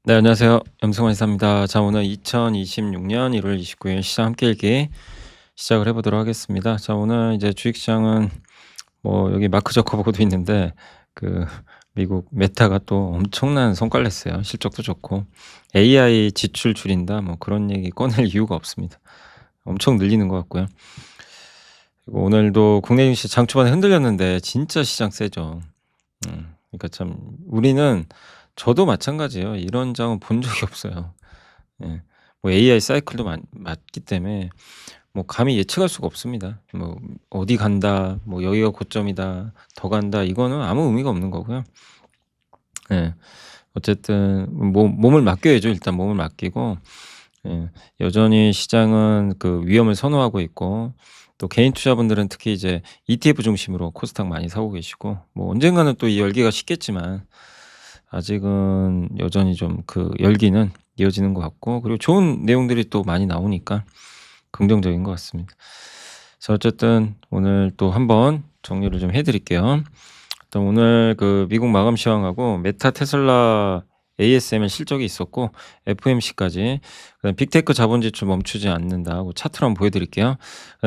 네, 안녕하세요. 염승환 이사입니다. 자, 오늘 2026년 1월 29일 시장 함께 읽기 시작을 해보도록 하겠습니다. 자, 오늘 이제 주식시장은 뭐 여기 마크 저커버그도 있는데 그 미국 메타가 또 엄청난 성과를 냈어요. 실적도 좋고 AI 지출 줄인다 뭐 그런 얘기 꺼낼 이유가 없습니다. 엄청 늘리는 것 같고요. 그리고 오늘도 국내 증시 장 초반에 흔들렸는데 진짜 시장 세죠. 그러니까 참 우리는 저도 마찬가지예요. 이런 장은 본 적이 없어요. 예. 뭐 AI 사이클도 맞기 때문에 뭐 감히 예측할 수가 없습니다. 뭐 어디 간다, 뭐 여기가 고점이다, 더 간다 이거는 아무 의미가 없는 거고요. 예. 어쨌든 몸을 맡겨야죠. 일단 몸을 맡기고 예. 여전히 시장은 그 위험을 선호하고 있고 또 개인 투자분들은 특히 이제 ETF 중심으로 코스닥 많이 사고 계시고 뭐 언젠가는 또 이 열기가 식겠지만 아직은 여전히 좀 그 열기는 이어지는 것 같고 그리고 좋은 내용들이 또 많이 나오니까 긍정적인 것 같습니다. 자, 어쨌든 오늘 또 한번 정리를 좀 해 드릴게요. 일단 오늘 그 미국 마감 시황하고 메타, 테슬라, ASML 실적이 있었고 FOMC까지 그다음에 빅테크 자본 지출 멈추지 않는다고 차트로 한번 보여 드릴게요.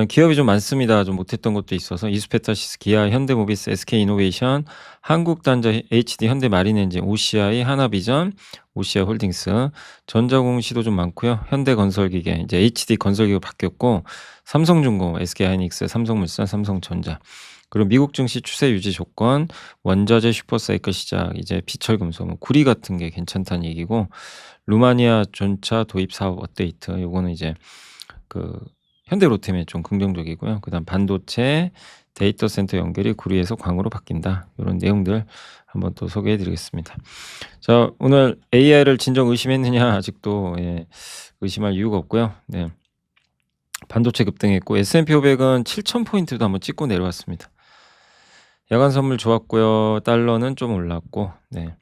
기업이 좀 많습니다. 좀 못했던 것도 있어서 이스페타시스, 기아, 현대모비스, SK이노베이션, 한국단자, HD, 현대마린엔진, OCI, 하나비전, OCI 홀딩스, 전자공시도 좀 많고요. 현대건설기계, 이제 HD건설기가 바뀌었고 삼성중공, SK하이닉스, 삼성물산, 삼성전자. 그리고 미국 증시 추세 유지 조건, 원자재 슈퍼사이클 시작, 이제 비철금속, 뭐 구리 같은 게 괜찮다는 얘기고, 루마니아 전차 도입 사업 업데이트, 요거는 이제 그 현대로템에 좀 긍정적이고요. 그다음 반도체, 데이터 센터 연결이 구리에서 광으로 바뀐다. 요런 내용들 한번 또 소개해 드리겠습니다. 자, 오늘 AI를 진정 의심했느냐 아직도 의심할 이유가 없고요. 네. 반도체 급등했고 S&P 500은 7,000 포인트도 한번 찍고 내려왔습니다. 야간 선물 좋았고요. 달러는 좀 올랐고 네.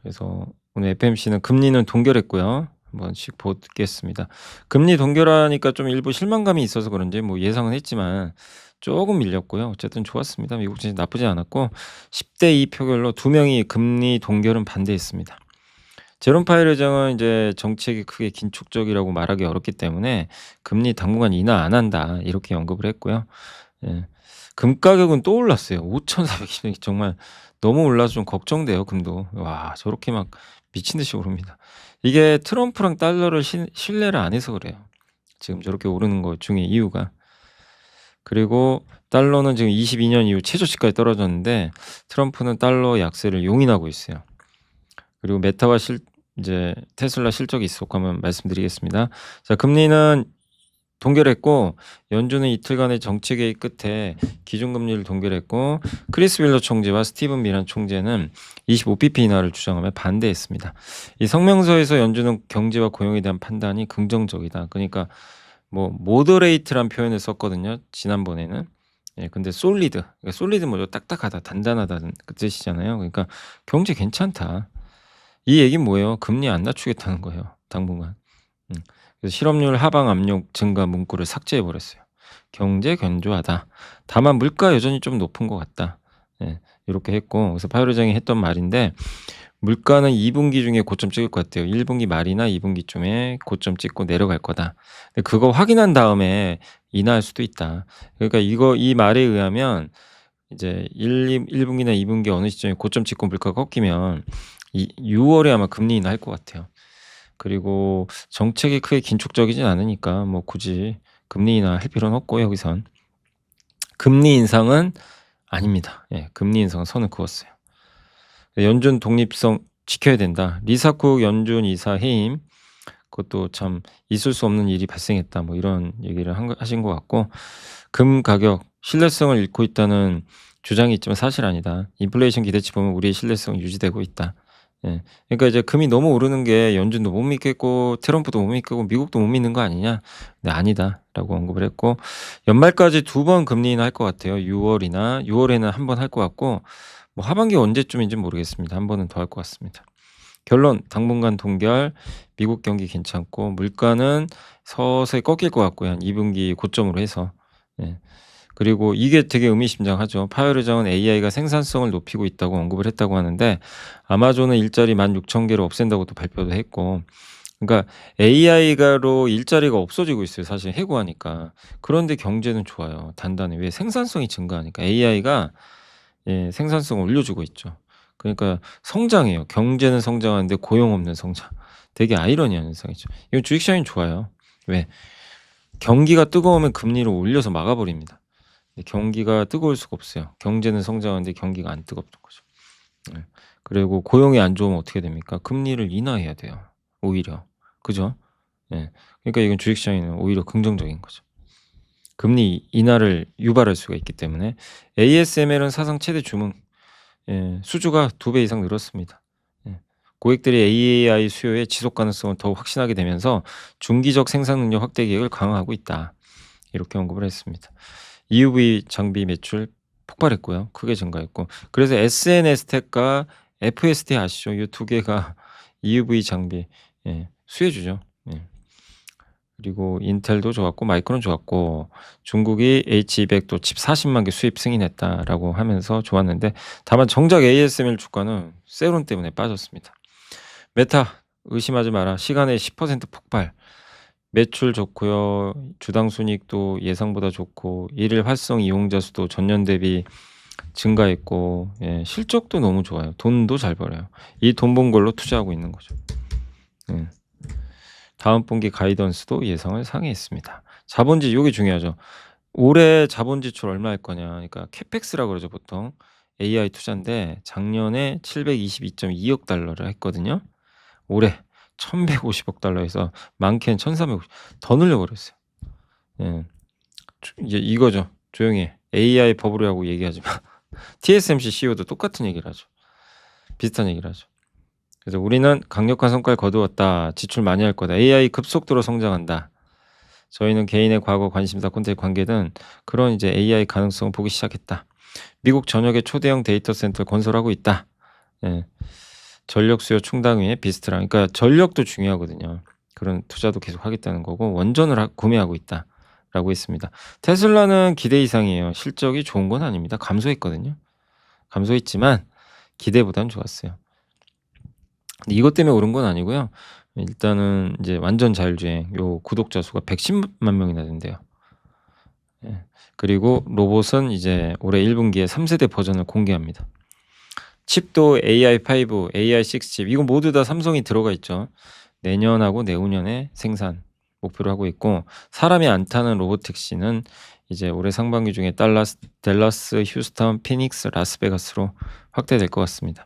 그래서 오늘 FMC는 금리는 동결했고요. 한번씩 보겠습니다. 금리 동결하니까 좀 일부 실망감이 있어서 그런지 뭐 예상은 했지만 조금 밀렸고요. 어쨌든 좋았습니다. 미국 증시 나쁘지 않았고 10대 2 표결로 두 명이 금리 동결은 반대했습니다. 제롬 파웰 의장은 이제 정책이 크게 긴축적이라고 말하기 어렵기 때문에 금리 당분간 인하 안 한다 이렇게 언급을 했고요. 예. 금 가격은 또 올랐어요. 5,400이 정말 너무 올라서 좀 걱정돼요, 금도. 와, 저렇게 막 미친 듯이 오릅니다. 이게 트럼프랑 달러를 신뢰를 안 해서 그래요. 지금 저렇게 오르는 것 중에 이유가. 그리고 달러는 지금 22년 이후 최저치까지 떨어졌는데 트럼프는 달러 약세를 용인하고 있어요. 그리고 메타와 이제 테슬라 실적이 있었고 한번 말씀드리겠습니다. 자, 금리는 동결했고 연준은 이틀간의 정책 회의 끝에 기준금리를 동결했고 크리스 윌러 총재와 스티븐 미란 총재는 25bp 인하를 주장하며 반대했습니다. 이 성명서에서 연준은 경제와 고용에 대한 판단이 긍정적이다. 그러니까 뭐 모더레이트란 표현을 썼거든요. 지난번에는. 예, 근데 솔리드. 그러니까 솔리드 뭐죠? 딱딱하다, 단단하다는 그 뜻이잖아요. 그러니까 경제 괜찮다. 이 얘기는 뭐예요? 금리 안 낮추겠다는 거예요. 당분간. 음. 그래서 실업률 하방 압력 증가 문구를 삭제해 버렸어요. 경제 견조하다. 다만 물가 여전히 좀 높은 것 같다. 예. 요렇게 했고 그래서 파월 의장이 했던 말인데 물가는 2분기 중에 고점 찍을 것 같아요. 1분기 말이나 2분기쯤에 고점 찍고 내려갈 거다. 근데 그거 확인한 다음에 인하할 수도 있다. 그러니까 이 말에 의하면 이제 1분기나 2분기 어느 시점에 고점 찍고 물가가 꺾이면 6월에 아마 금리 인하할 것 같아요. 그리고 정책이 크게 긴축적이진 않으니까 뭐 굳이 금리 인하할 필요는 없고 여기선. 금리 인상은 아닙니다. 예, 금리 인상은 선을 그었어요. 연준 독립성 지켜야 된다. 리사쿡 연준 이사 해임 그것도 참 있을 수 없는 일이 발생했다. 뭐 이런 얘기를 하신 것 같고 금 가격 신뢰성을 잃고 있다는 주장이 있지만 사실 아니다. 인플레이션 기대치 보면 우리의 신뢰성은 유지되고 있다. 예. 그러니까 이제 금이 너무 오르는 게 연준도 못 믿겠고 트럼프도 못 믿겠고 미국도 못 믿는 거 아니냐? 네, 아니다라고 언급을 했고 연말까지 2번 금리 인하할 것 같아요. 6월에는 한 번 할 것 같고 뭐 하반기 언제쯤인지는 모르겠습니다. 한 번은 더 할 것 같습니다. 결론 당분간 동결, 미국 경기 괜찮고 물가는 서서히 꺾일 것 같고요. 한 2분기 고점으로 해서. 예. 그리고 이게 되게 의미심장하죠. 파열 의장은 AI가 생산성을 높이고 있다고 언급을 했다고 하는데 아마존은 일자리 16,000개를 없앤다고 또 발표도 했고 그러니까 AI가로 일자리가 없어지고 있어요 사실 해고하니까. 그런데 경제는 좋아요. 단단해. 왜? 생산성이 증가하니까. AI가 예 생산성을 올려주고 있죠. 그러니까 성장해요. 경제는 성장하는데 고용 없는 성장. 되게 아이러니한 현상이죠. 이건 주식시장이 좋아요. 왜? 경기가 뜨거우면 금리를 올려서 막아버립니다. 근데 경기가 뜨거울 수가 없어요. 경제는 성장하는데 경기가 안 뜨겁던 거죠. 네. 그리고 고용이 안 좋으면 어떻게 됩니까? 금리를 인하해야 돼요 오히려. 그죠? 예. 그러니까 이건 주식시장에는 오히려 긍정적인 거죠. 금리 인하를 유발할 수가 있기 때문에 ASML은 사상 최대 주문 예 수주가 2배 이상 늘었습니다. 예. 고객들이 AI 수요의 지속 가능성을 더욱 확신하게 되면서 중기적 생산 능력 확대 계획을 강화하고 있다. 이렇게 언급을 했습니다. EUV 장비 매출 폭발했고요. 크게 증가했고 그래서 SNS텍과 FST 아시죠? 이 2개가 EUV 장비 예 수혜주죠. 예. 그리고 인텔도 좋았고 마이크론 좋았고 중국이 H200 칩 400,000개 수입 승인했다라고 하면서 좋았는데 다만 정작 ASML 주가는 세론 때문에 빠졌습니다. 메타 의심하지 마라. 시간에 10% 폭발. 매출 좋고요. 주당 순이익도 예상보다 좋고 일일 활성 이용자 수도 전년 대비 증가했고 예 실적도 너무 좋아요. 돈도 잘 벌어요. 이 돈 번 걸로 투자하고 있는 거죠. 예. 다음 분기 가이던스도 예상을 상회했습니다. 자본지 요게 중요하죠. 올해 자본 지출 얼마 할 거냐. 그러니까 캐펙스라고 그러죠 보통. AI 투자인데 작년에 722.2억 달러를 했거든요. 올해 1,150억 달러에서 많게는 1,350 더 늘려 버렸어요. 예. 이제 이거죠. 조용히 해. AI 버블이라고 얘기하지 마. TSMC CEO도 똑같은 얘기를 하죠. 비슷한 얘기를 하죠. 그래서 "우리는 강력한 성과를 거두었다. 지출 많이 할 거다. AI 급속도로 성장한다. 저희는 개인의 과거 관심사, 콘텐츠 관계 등 그런 이제 AI 가능성을 보기 시작했다. 미국 전역에 초대형 데이터 센터를 건설하고 있다." 예. 전력 수요 충당 위에 비스트라 그러니까 전력도 중요하거든요. 그런 투자도 계속 하겠다는 거고 원전을 구매하고 있다라고 했습니다. 테슬라는 기대 이상이에요. 실적이 좋은 건 아닙니다. 감소했거든요. 감소했지만 기대보단 좋았어요. 근데 이것 때문에 오른 건 아니고요. 일단은 이제 완전 자율주행 요 구독자 수가 110만 명이나 된대요. 예. 그리고 로봇은 이제 올해 1분기에 3세대 버전을 공개합니다. 칩도 AI5, AI6 칩 이거 모두 다 삼성이 들어가 있죠. 내년하고 내후년에 생산 목표로 하고 있고 사람이 안 타는 로보택시는 이제 올해 상반기 중에 댈러스, 휴스턴, 피닉스, 라스베가스로 확대될 것 같습니다.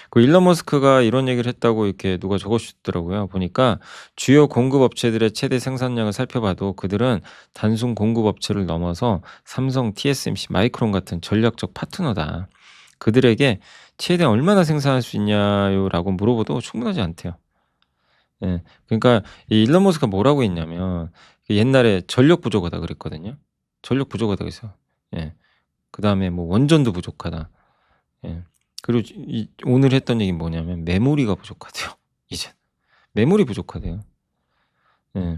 그 일론 머스크가 이런 얘기를 했다고 이렇게 누가 적어주셨더라고요. 보니까 주요 공급 업체들의 최대 생산량을 살펴봐도 그들은 단순 공급 업체를 넘어서 삼성, TSMC, 마이크론 같은 전략적 파트너다. 그들에게 최대한 얼마나 생산할 수 있냐요라고 물어봐도 충분하지 않대요. 예. 그러니까 이 일론 머스크가 뭐라고 했냐면 옛날에 전력 부족하다 그랬거든요. 전력 부족하다 그랬어요. 예. 그다음에 뭐 원전도 부족하다. 예. 그리고 오늘 했던 얘기는 뭐냐면 메모리가 부족하대요. 이제 메모리 부족하대요. 예.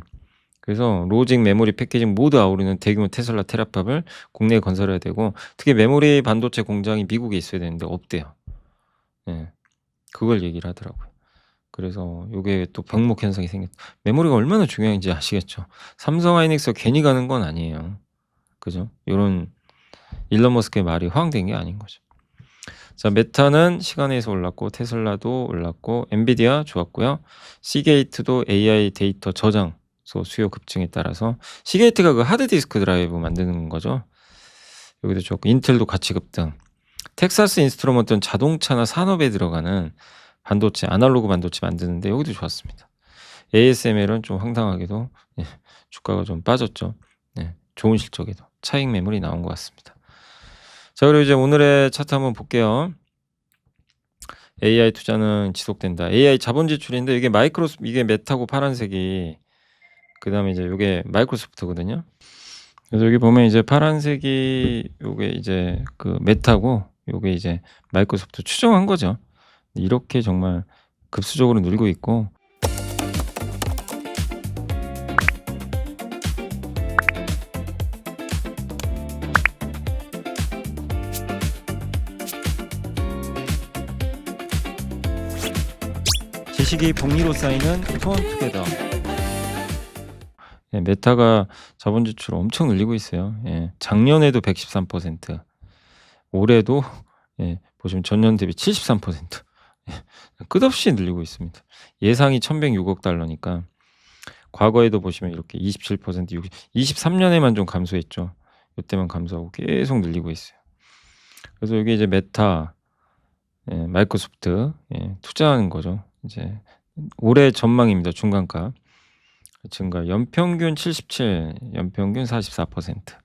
그래서 로직 메모리 패키징 모두 아우르는 대규모 테슬라 테라팝을 국내에 건설해야 되고 특히 메모리 반도체 공장이 미국에 있어야 되는데 없대요. 예. 그걸 얘기를 하더라고요. 그래서 요게 또 병목 현상이 생겼다. 메모리가 얼마나 중요한지 아시겠죠? 삼성 하이닉스가 괜히 가는 건 아니에요. 그죠? 요런 일론 머스크의 말이 허황된 게 아닌 거죠. 자, 메타는 시간에서 올랐고 테슬라도 올랐고 엔비디아 좋았고요. 시게이트도 AI 데이터 저장소 수요 급증에 따라서 시게이트가 그 하드디스크 드라이브 만드는 거죠. 여기도 좋고 인텔도 같이 급등. 텍사스 인스트루먼트는 자동차나 산업에 들어가는 반도체, 아날로그 반도체 만드는데 여기도 좋았습니다. ASML은 좀 황당하게도 예, 주가가 좀 빠졌죠. 네, 좋은 실적에도 차익 매물이 나온 것 같습니다. 자, 그리고 이제 오늘의 차트 한번 볼게요. AI 투자는 지속된다. AI 자본 지출인데 이게 이게 메타고 파란색이 그다음에 이제 요게 마이크로소프트거든요. 그래서 여기 보면 이제 파란색이 요게 이제 그 메타고 요게 이제 마이크로소프트 추정한 거죠. 이렇게 정말 급수적으로 늘고 있고 주식이 복리로 쌓이는 투원투게더. 예, 메타가 자본 지출을 엄청 늘리고 있어요. 예, 작년에도 113%, 올해도 예, 보시면 전년 대비 73%, 예, 끝없이 늘리고 있습니다. 예상이 1,106억 달러니까 과거에도 보시면 이렇게 27%, 23년에만 좀 감소했죠. 이때만 감소하고 계속 늘리고 있어요. 그래서 여기 이제 메타, 예, 마이크로소프트, 예, 투자하는 거죠. 이제 올해 전망입니다. 중간가 증가 연평균 77, 연평균 44%. 그래서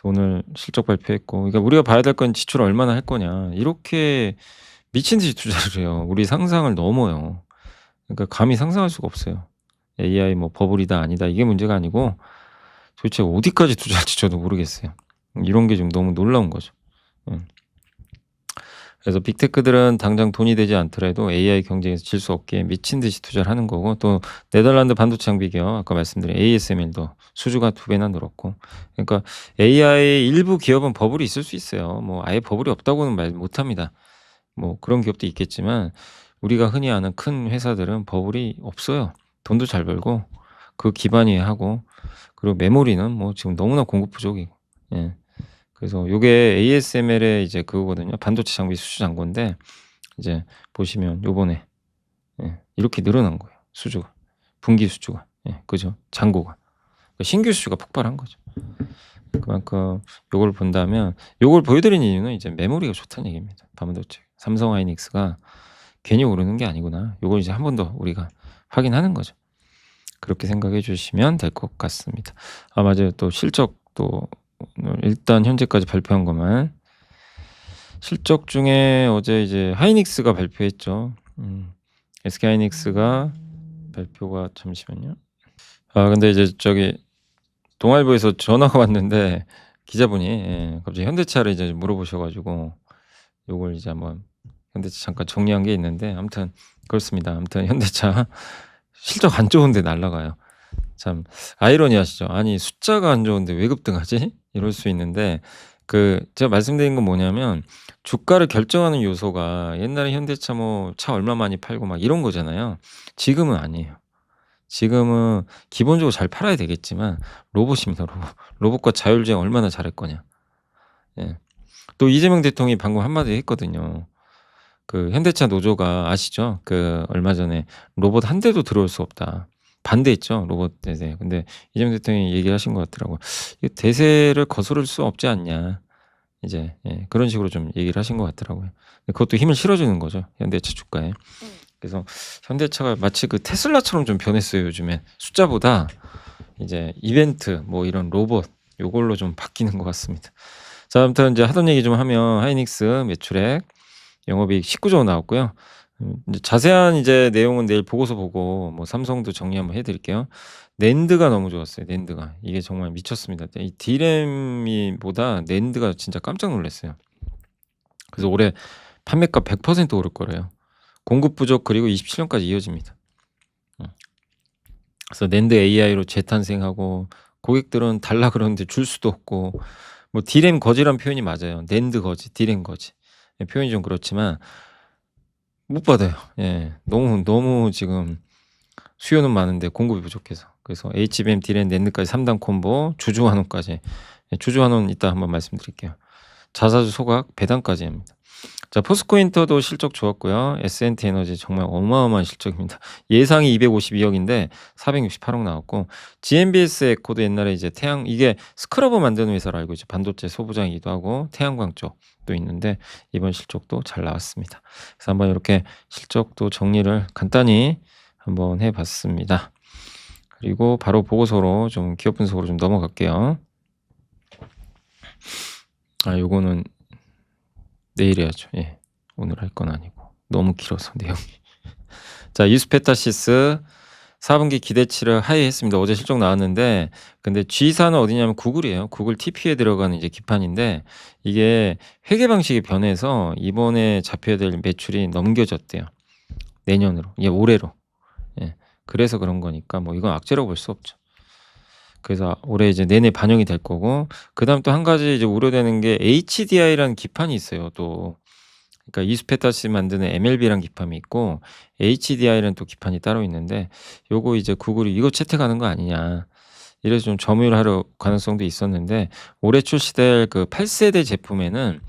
오늘 실적 발표했고, 그러니까 우리가 봐야 될 건 지출 얼마나 할 거냐. 이렇게 미친 듯이 투자를 해요. 우리 상상을 넘어요. 그러니까 감히 상상할 수가 없어요. AI 뭐 버블이다 아니다 이게 문제가 아니고 도대체 어디까지 투자할지 저도 모르겠어요. 이런 게 좀 너무 놀라운 거죠. 그래서 빅테크들은 당장 돈이 되지 않더라도 AI 경쟁에서 질 수 없게 미친 듯이 투자를 하는 거고, 또 네덜란드 반도체 장비 기업 아까 말씀드린 ASML도 수주가 2배나 늘었고, 그러니까 AI 일부 기업은 버블이 있을 수 있어요. 뭐 아예 버블이 없다고는 말 못합니다. 뭐 그런 기업도 있겠지만 우리가 흔히 아는 큰 회사들은 버블이 없어요. 돈도 잘 벌고 그 기반이 하고, 그리고 메모리는 뭐 지금 너무나 공급 부족이고. 예. 그래서 요게 ASML의 이제 그거거든요. 반도체 장비 수주 잔고인데 이제 보시면 요번에 예, 이렇게 늘어난 거예요. 수주가. 분기 수주가. 예, 그죠? 잔고가. 그러니까 신규 수주가 폭발한 거죠. 그만큼 요걸 본다면, 요걸 보여드린 이유는 이제 메모리가 좋다는 얘기입니다. 반도체. 삼성 하이닉스가 괜히 오르는 게 아니구나. 요걸 이제 한 번 더 우리가 확인하는 거죠. 그렇게 생각해 주시면 될 것 같습니다. 아, 맞아요. 또 실적도 오늘 일단 현재까지 발표한 것만, 실적 중에 어제 이제 하이닉스가 발표했죠. SK 하이닉스가 발표가, 잠시만요. 아, 근데 이제 저기 동아일보에서 전화가 왔는데 기자분이 예, 갑자기 현대차를 이제 물어보셔 가지고 요걸 이제 한번 현대차 잠깐 정리한 게 있는데, 아무튼 그렇습니다. 아무튼 현대차 실적 안 좋은데 날라가요. 참 아이러니하시죠. 아니 숫자가 안 좋은데 왜 급등하지? 이럴 수 있는데, 그 제가 말씀드린 건 뭐냐면 주가를 결정하는 요소가 옛날에 현대차 뭐 차 얼마 많이 팔고 막 이런 거잖아요. 지금은 아니에요. 지금은 기본적으로 잘 팔아야 되겠지만 로봇입니다, 로봇. 로봇과 자율주행 얼마나 잘할 거냐. 예. 또 이재명 대통령이 방금 한마디 했거든요. 그 현대차 노조가 아시죠? 그 얼마 전에 로봇 한 대도 들어올 수 없다. 반대했죠, 로봇 대세. 근데 이재명 대통령이 얘기를 하신 것 같더라고요. 이 대세를 거스를 수 없지 않냐. 이제 예, 그런 식으로 좀 얘기를 하신 것 같더라고요. 그것도 힘을 실어주는 거죠, 현대차 주가에. 그래서 현대차가 마치 그 테슬라처럼 좀 변했어요, 요즘에. 숫자보다 이제 이벤트 뭐 이런 로봇 요걸로 좀 바뀌는 것 같습니다. 자, 아무튼 이제 하던 얘기 좀 하면 하이닉스 매출액, 영업이익 19조 원 나왔고요. 이제 자세한 이제 내용은 내일 보고서 보고 뭐 삼성도 정리 한번 해 드릴게요. 낸드가 너무 좋았어요, 낸드가. 이게 정말 미쳤습니다. 이 디램이 보다 낸드가 진짜 깜짝 놀랐어요. 그래서 올해 판매가 100% 오를 거래요. 공급 부족 그리고 27년까지 이어집니다. 그래서 낸드 AI로 재탄생하고, 고객들은 달라 그러는데 줄 수도 없고, 뭐 디램 거지란 표현이 맞아요. 낸드 거지, 디램 거지. 예, 표현이 좀 그렇지만 못 받아요. 예, 너무 지금 수요는 많은데 공급이 부족해서. 그래서 HBM, 디램, 낸드까지 3단 콤보, 주주환원까지. 예, 주주환원 이따 한번 말씀드릴게요. 자사주 소각 배당까지 합니다. 자, 포스코인터도 실적 좋았고요. S&T 에너지 정말 어마어마한 실적입니다. 예상이 252억인데 468억 나왔고, GMBS 에코도 옛날에 이제 이게 스크러버 만드는 회사로 알고 있죠. 반도체 소부장이기도 하고 태양광 쪽도 있는데 이번 실적도 잘 나왔습니다. 그래서 한번 이렇게 실적도 정리를 간단히 한번 해봤습니다. 그리고 바로 보고서로 좀 기업 분석으로 좀 넘어갈게요. 아, 요거는 내일 해야죠. 예. 오늘 할 건 아니고 너무 길어서 내용이. 자, 유스페타시스 4분기 기대치를 하회했습니다. 어제 실적 나왔는데, 근데 G사는 어디냐면 구글이에요. 구글 TP에 들어가는 이제 기판인데, 이게 회계 방식이 변해서 이번에 잡혀야 될 매출이 넘겨졌대요. 내년으로, 예, 올해로. 예. 그래서 그런 거니까 뭐 이건 악재라고 볼 수 없죠. 그래서 올해 이제 내내 반영이 될 거고, 그다음 또 한 가지 이제 우려되는 게 HDI라는 기판이 있어요. 또 그러니까 이수페타시 만드는 MLB란 기판이 있고 HDI라는 또 기판이 따로 있는데 요거 이제 구글이 "이거 채택하는 거 아니냐." 이래서 좀 점유를 가능성도 있었는데 올해 출시될 그 8 세대 제품에는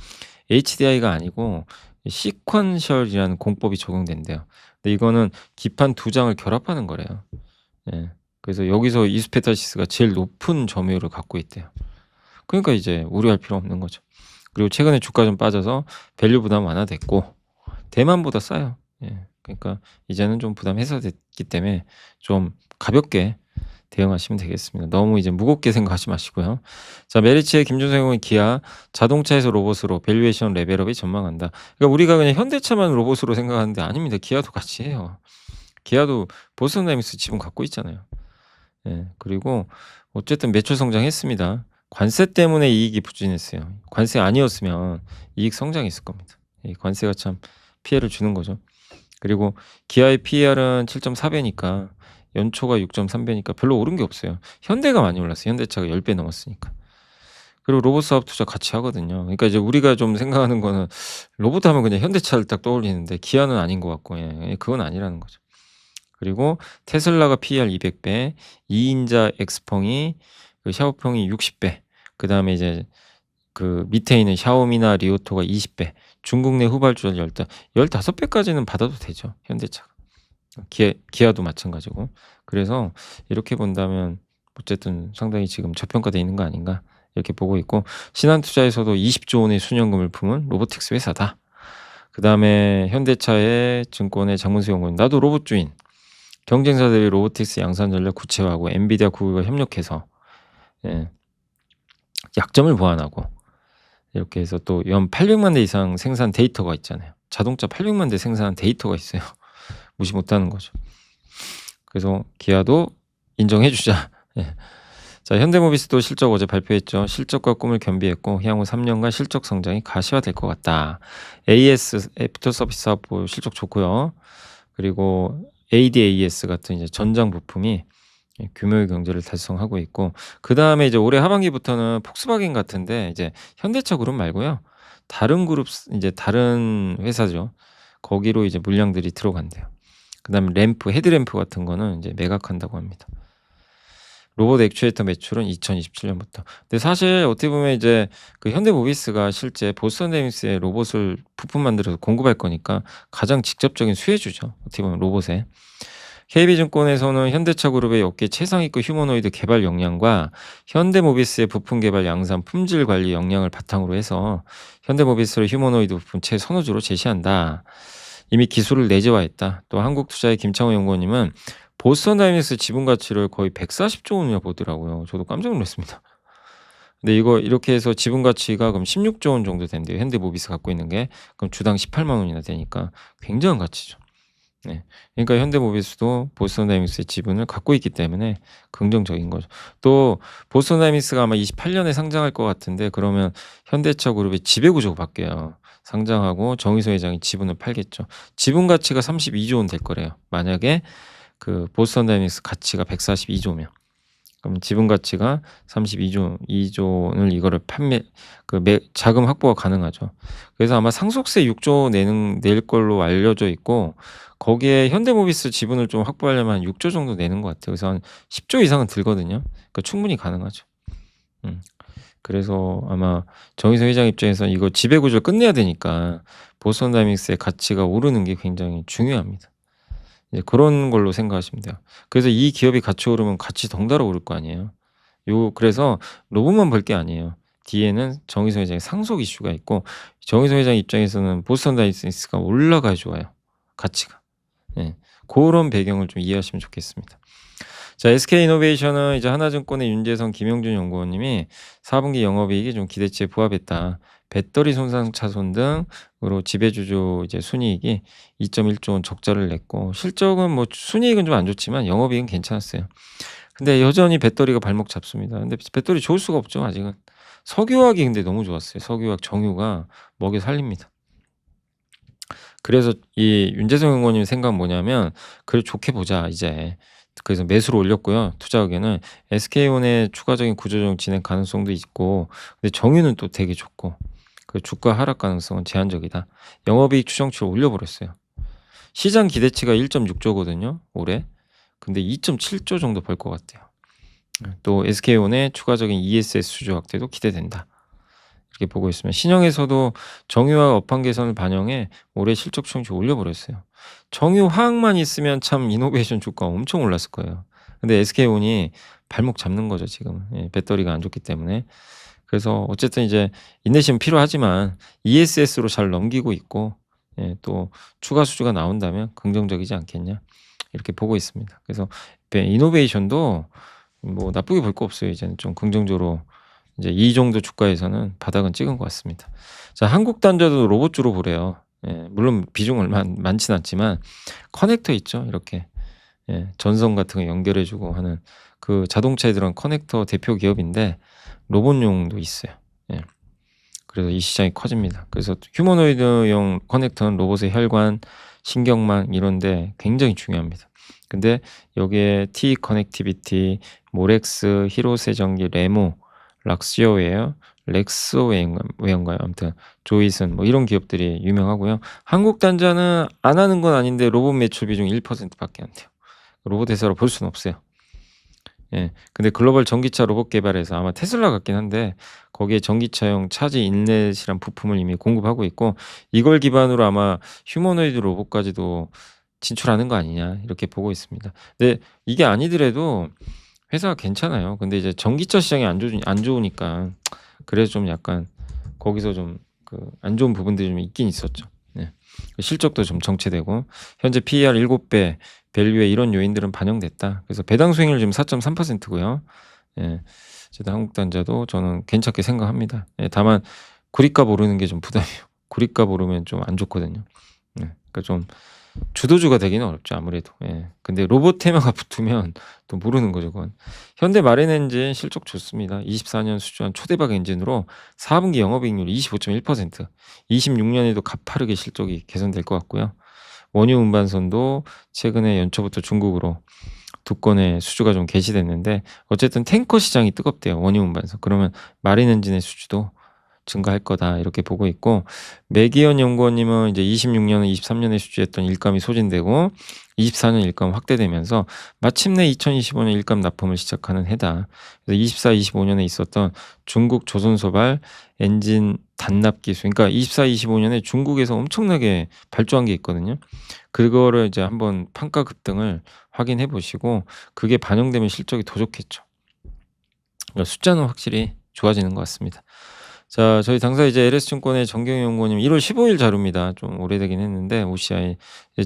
HDI가 아니고 이 시퀀셜이라는 공법이 적용된대요. 근데 이거는 기판 두 장을 결합하는 거래요. 예. 그래서 여기서 이수페타시스가 제일 높은 점유율을 갖고 있대요. 그러니까 이제 우려할 필요 없는 거죠. 그리고 최근에 주가 좀 빠져서 밸류 부담 완화됐고 대만보다 싸요. 예. 그러니까 이제는 좀 부담 해소됐기 때문에 좀 가볍게 대응하시면 되겠습니다. 너무 이제 무겁게 생각하지 마시고요. 자, 메리츠의 김준성 의원이 기아 자동차에서 로봇으로 밸류에이션 레벨업이 전망한다. 그러니까 우리가 그냥 현대차만 로봇으로 생각하는데 아닙니다. 기아도 같이 해요. 기아도 보스턴 다이내믹스 지분 갖고 있잖아요. 예. 그리고 어쨌든 매출 성장했습니다. 관세 때문에 이익이 부진했어요. 관세 아니었으면 이익 성장했을 겁니다. 이 관세가 참 피해를 주는 거죠. 그리고 기아의 PER은 7.4 배니까 연초가 6.3 배니까 별로 오른 게 없어요. 현대가 많이 올랐어요. 현대차가 10배 넘었으니까. 그리고 로봇 사업 투자 같이 하거든요. 그러니까 이제 우리가 좀 생각하는 거는 로봇 하면 그냥 현대차를 딱 떠올리는데 기아는 아닌 것 같고 예, 그건 아니라는 거죠. 그리고 테슬라가 PER 200 배, 2 인자 엑스펑이 그 샤오펑이 60 배, 그다음에 이제 그 밑에 있는 샤오미나 리오토가 20 배, 중국 내 후발주자 15 배까지는 받아도 되죠, 현대차가. 기아도 마찬가지고. 그래서 이렇게 본다면 어쨌든 상당히 지금 저평가돼 있는 거 아닌가 이렇게 보고 있고 신한투자에서도 20조 원의 순연금을 품은 로보틱스 회사다. 그다음에 현대차의 증권의 장문수 연구원 나도 로봇주인 경쟁사들이 로보틱스 양산 전략 구체화하고 엔비디아 구글과 협력해서 예, 약점을 보완하고 이렇게 해서 또 연 800만 대 이상 생산 데이터가 있잖아요. 자동차 800만 대 생산한 데이터가 있어요. 무시 못하는 거죠. 그래서 기아도 인정해 주자. 예. 자, 현대모비스도 실적 어제 발표했죠. 실적과 꿈을 겸비했고 향후 3년간 실적 성장이 가시화될 것 같다. AS 애프터 서비스 사업 실적 좋고요. 그리고 ADAS 같은 이제 전장 부품이 규모의 경제를 달성하고 있고 그다음에 이제 올해 하반기부터는 폭스바겐 같은데 이제 현대차 그룹 말고요. 다른 그룹 이제 다른 회사죠. 거기로 이제 물량들이 들어간대요. 그다음에 램프, 헤드램프 같은 거는 이제 매각한다고 합니다. 로봇 액추에이터 매출은 2027년부터. 근데 사실 어떻게 보면 이제 그 현대모비스가 실제 보스턴 다이내믹스에 로봇을 부품 만들어서 공급할 거니까 가장 직접적인 수혜주죠. 어떻게 보면 로봇에. KB증권에서는 현대차 그룹의 업계 최상위급 휴머노이드 개발 역량과 현대모비스의 부품 개발 양산 품질 관리 역량을 바탕으로 해서 현대모비스를 휴머노이드 부품 최선호주로 제시한다. 이미 기술을 내재화했다. 또 한국투자의 김창호 연구원님은 보스턴 다이내믹스 지분 가치를 거의 140조 원이나 보더라고요. 저도 깜짝 놀랐습니다. 근데 이거 이렇게 해서 지분 가치가 그럼 16조 원 정도 된대요. 현대모비스 갖고 있는 게. 그럼 주당 18만 원이나 되니까 굉장한 가치죠. 네. 그러니까 현대모비스도 보스턴 다이내믹스의 지분을 갖고 있기 때문에 긍정적인 거죠. 또 보스턴 다이내믹스가 아마 28년에 상장할 것 같은데 그러면 현대차 그룹의 지배구조가 바뀌어요. 상장하고 정의소 회장이 지분을 팔겠죠. 지분 가치가 32조 원 될 거래요. 만약에 그 보스턴 다이내믹스 가치가 142조면 그럼 지분 가치가 32조 원을 이거를 자금 확보가 가능하죠. 그래서 아마 상속세 6조 낼 걸로 알려져 있고 거기에 현대모비스 지분을 좀 확보하려면 한 6조 정도 내는 것 같아요. 그래서 한 10조 이상은 들거든요. 그러니까 충분히 가능하죠. 음. 그래서 아마 정의선 회장 입장에서는 이거 지배구조를 끝내야 되니까 보스턴 다이내믹스의 가치가 오르는 게 굉장히 중요합니다. 이제 그런 걸로 생각하시면 돼요. 그래서 이 기업이 같이 오르면 같이 덩달아 오를 거 아니에요. 그래서 로봇만 볼 게 아니에요. 뒤에는 정의선 회장의 상속 이슈가 있고 정의선 회장 입장에서는 보스턴 다이내믹스가 올라가야 좋아요. 가치가. 예. 고런 배경을 좀 이해하시면 좋겠습니다. 자, SK이노베이션은 이제 하나증권의 윤재성, 김영준 연구원님이 4분기 영업이익이 좀 기대치에 부합했다. 배터리 손상 차손 등으로 지배주주 이제 순이익이 2.1조 원 적자를 냈고 실적은 뭐 순이익은 좀 안 좋지만 영업이익은 괜찮았어요. 근데 여전히 배터리가 발목 잡습니다. 근데 배터리 좋을 수가 없죠, 아직은. 석유화학이 근데 너무 좋았어요. 석유화학 정유가 먹여 살립니다. 그래서 이 윤재성 연구원님 생각은 뭐냐면 그래 좋게 보자 이제. 그래서 매수를 올렸고요. 투자 의견은 SK온의 추가적인 구조조정 진행 가능성도 있고 근데 정유는 또 되게 좋고 그 주가 하락 가능성은 제한적이다. 영업이익 추정치를 올려버렸어요. 시장 기대치가 1.6조 거든요, 올해. 근데 2.7조 정도 벌 것 같대요. 또 SK온의 추가적인 ESS 수주 확대도 기대된다. 이렇게 보고 있으면 신영에서도 정유화 업황 개선을 반영해 올해 실적 추정치 올려버렸어요. 정유 화학만 있으면 참 이노베이션 주가 엄청 올랐을 거예요. 근데 SK온이 발목 잡는 거죠 지금. 예, 배터리가 안 좋기 때문에. 그래서 어쨌든 이제 인내심은 필요하지만 ESS로 잘 넘기고 있고, 예, 또 추가 수주가 나온다면 긍정적이지 않겠냐 이렇게 보고 있습니다. 그래서 이노베이션도 뭐 나쁘게 볼 거 없어요. 이제는 좀 긍정적으로 이제 이 정도 주가에서는 바닥은 찍은 것 같습니다. 자, 한국단자도 로봇주로 보래요. 예, 물론 비중 얼마 많진 않지만 커넥터 있죠, 이렇게. 예, 전선 같은 거 연결해 주고 하는 그 자동차에 들어간 커넥터 대표 기업인데 로봇용도 있어요. 예. 그래서 이 시장이 커집니다. 그래서 휴머노이드용 커넥터는 로봇의 혈관, 신경망 이런 데 굉장히 중요합니다. 근데 여기에 T 커넥티비티, 모렉스, 히로세전기, 레모, 락시오웨어, 렉소웨어인가요? 아무튼 조이슨 뭐 이런 기업들이 유명하고요. 한국 단자는 안 하는 건 아닌데 로봇 매출 비중 1% 밖에 안 돼요. 로봇 회사로 볼 수는 없어요. 예. 근데 글로벌 전기차 로봇 개발에서 아마 테슬라 같긴 한데 거기에 전기차용 차지 인렛이란 부품을 이미 공급하고 있고 이걸 기반으로 아마 휴머노이드 로봇까지도 진출하는 거 아니냐 이렇게 보고 있습니다. 근데 이게 아니더라도 회사가 괜찮아요. 근데 이제 전기차 시장이 안 좋으니까 그래서 좀 약간 거기서 좀 그 안 좋은 부분들이 좀 있긴 있었죠. 네. 실적도 좀 정체되고 현재 PER 7배 밸류에 이런 요인들은 반영됐다. 그래서 배당 수익률 지금 4.3%고요. 예. 어쨌든 한국단자도 저는 괜찮게 생각합니다. 예, 다만 구리값 오르는 게 좀 부담이에요. 구리값 오르면 좀 안 좋거든요. 네. 그러니까 좀 주도주가 되기는 어렵죠, 아무래도. 예. 근데 로봇 테마가 붙으면 또 모르는 거죠, 그건. 현대 마린 엔진 실적 좋습니다. 24년 수주한 초대박 엔진으로 4분기 영업이익률 25.1%, 26년에도 가파르게 실적이 개선될 것 같고요. 원유 운반선도 최근에 연초부터 중국으로 두 건의 수주가 좀 개시됐는데 어쨌든 탱커 시장이 뜨겁대요, 원유 운반선. 그러면 마린 엔진의 수주도 증가할 거다 이렇게 보고 있고, 매기현 연구원님은 이제 26년은 23년에 수주했던 일감이 소진되고 24년 일감 확대되면서 마침내 2025년 일감 납품을 시작하는 해다. 그래서 24, 25년에 있었던 중국 조선소발 엔진 단납 기술, 그러니까 24, 25년에 중국에서 엄청나게 발주한 게 있거든요. 그거를 이제 한번 판가 급등을 확인해 보시고 그게 반영되면 실적이 더 좋겠죠. 그러니까 숫자는 확실히 좋아지는 것 같습니다. 자, 저희 당사 이제 LS증권의 정경영 연구원님 1월 15일 자료입니다. 좀 오래되긴 했는데 OCI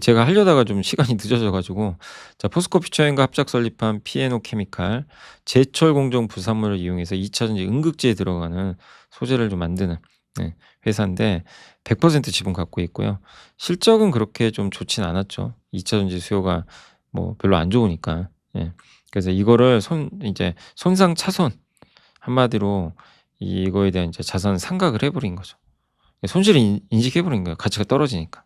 제가 하려다가 좀 시간이 늦어져 가지고, 자, 포스코 퓨처엔과 합작 설립한 P&O 케미칼 제철 공정 부산물을 이용해서 2차 전지 응급제에 들어가는 소재를 좀 만드는, 네, 회사인데 100% 지분 갖고 있고요. 실적은 그렇게 좀 좋진 않았죠. 2차 전지 수요가 뭐 별로 안 좋으니까. 예. 그래서 이거를 이제 손상 차손, 한마디로 이거에 대한 이제 자산 상각을 해 버린 거죠. 손실을 인식해 버린 거예요, 가치가 떨어지니까.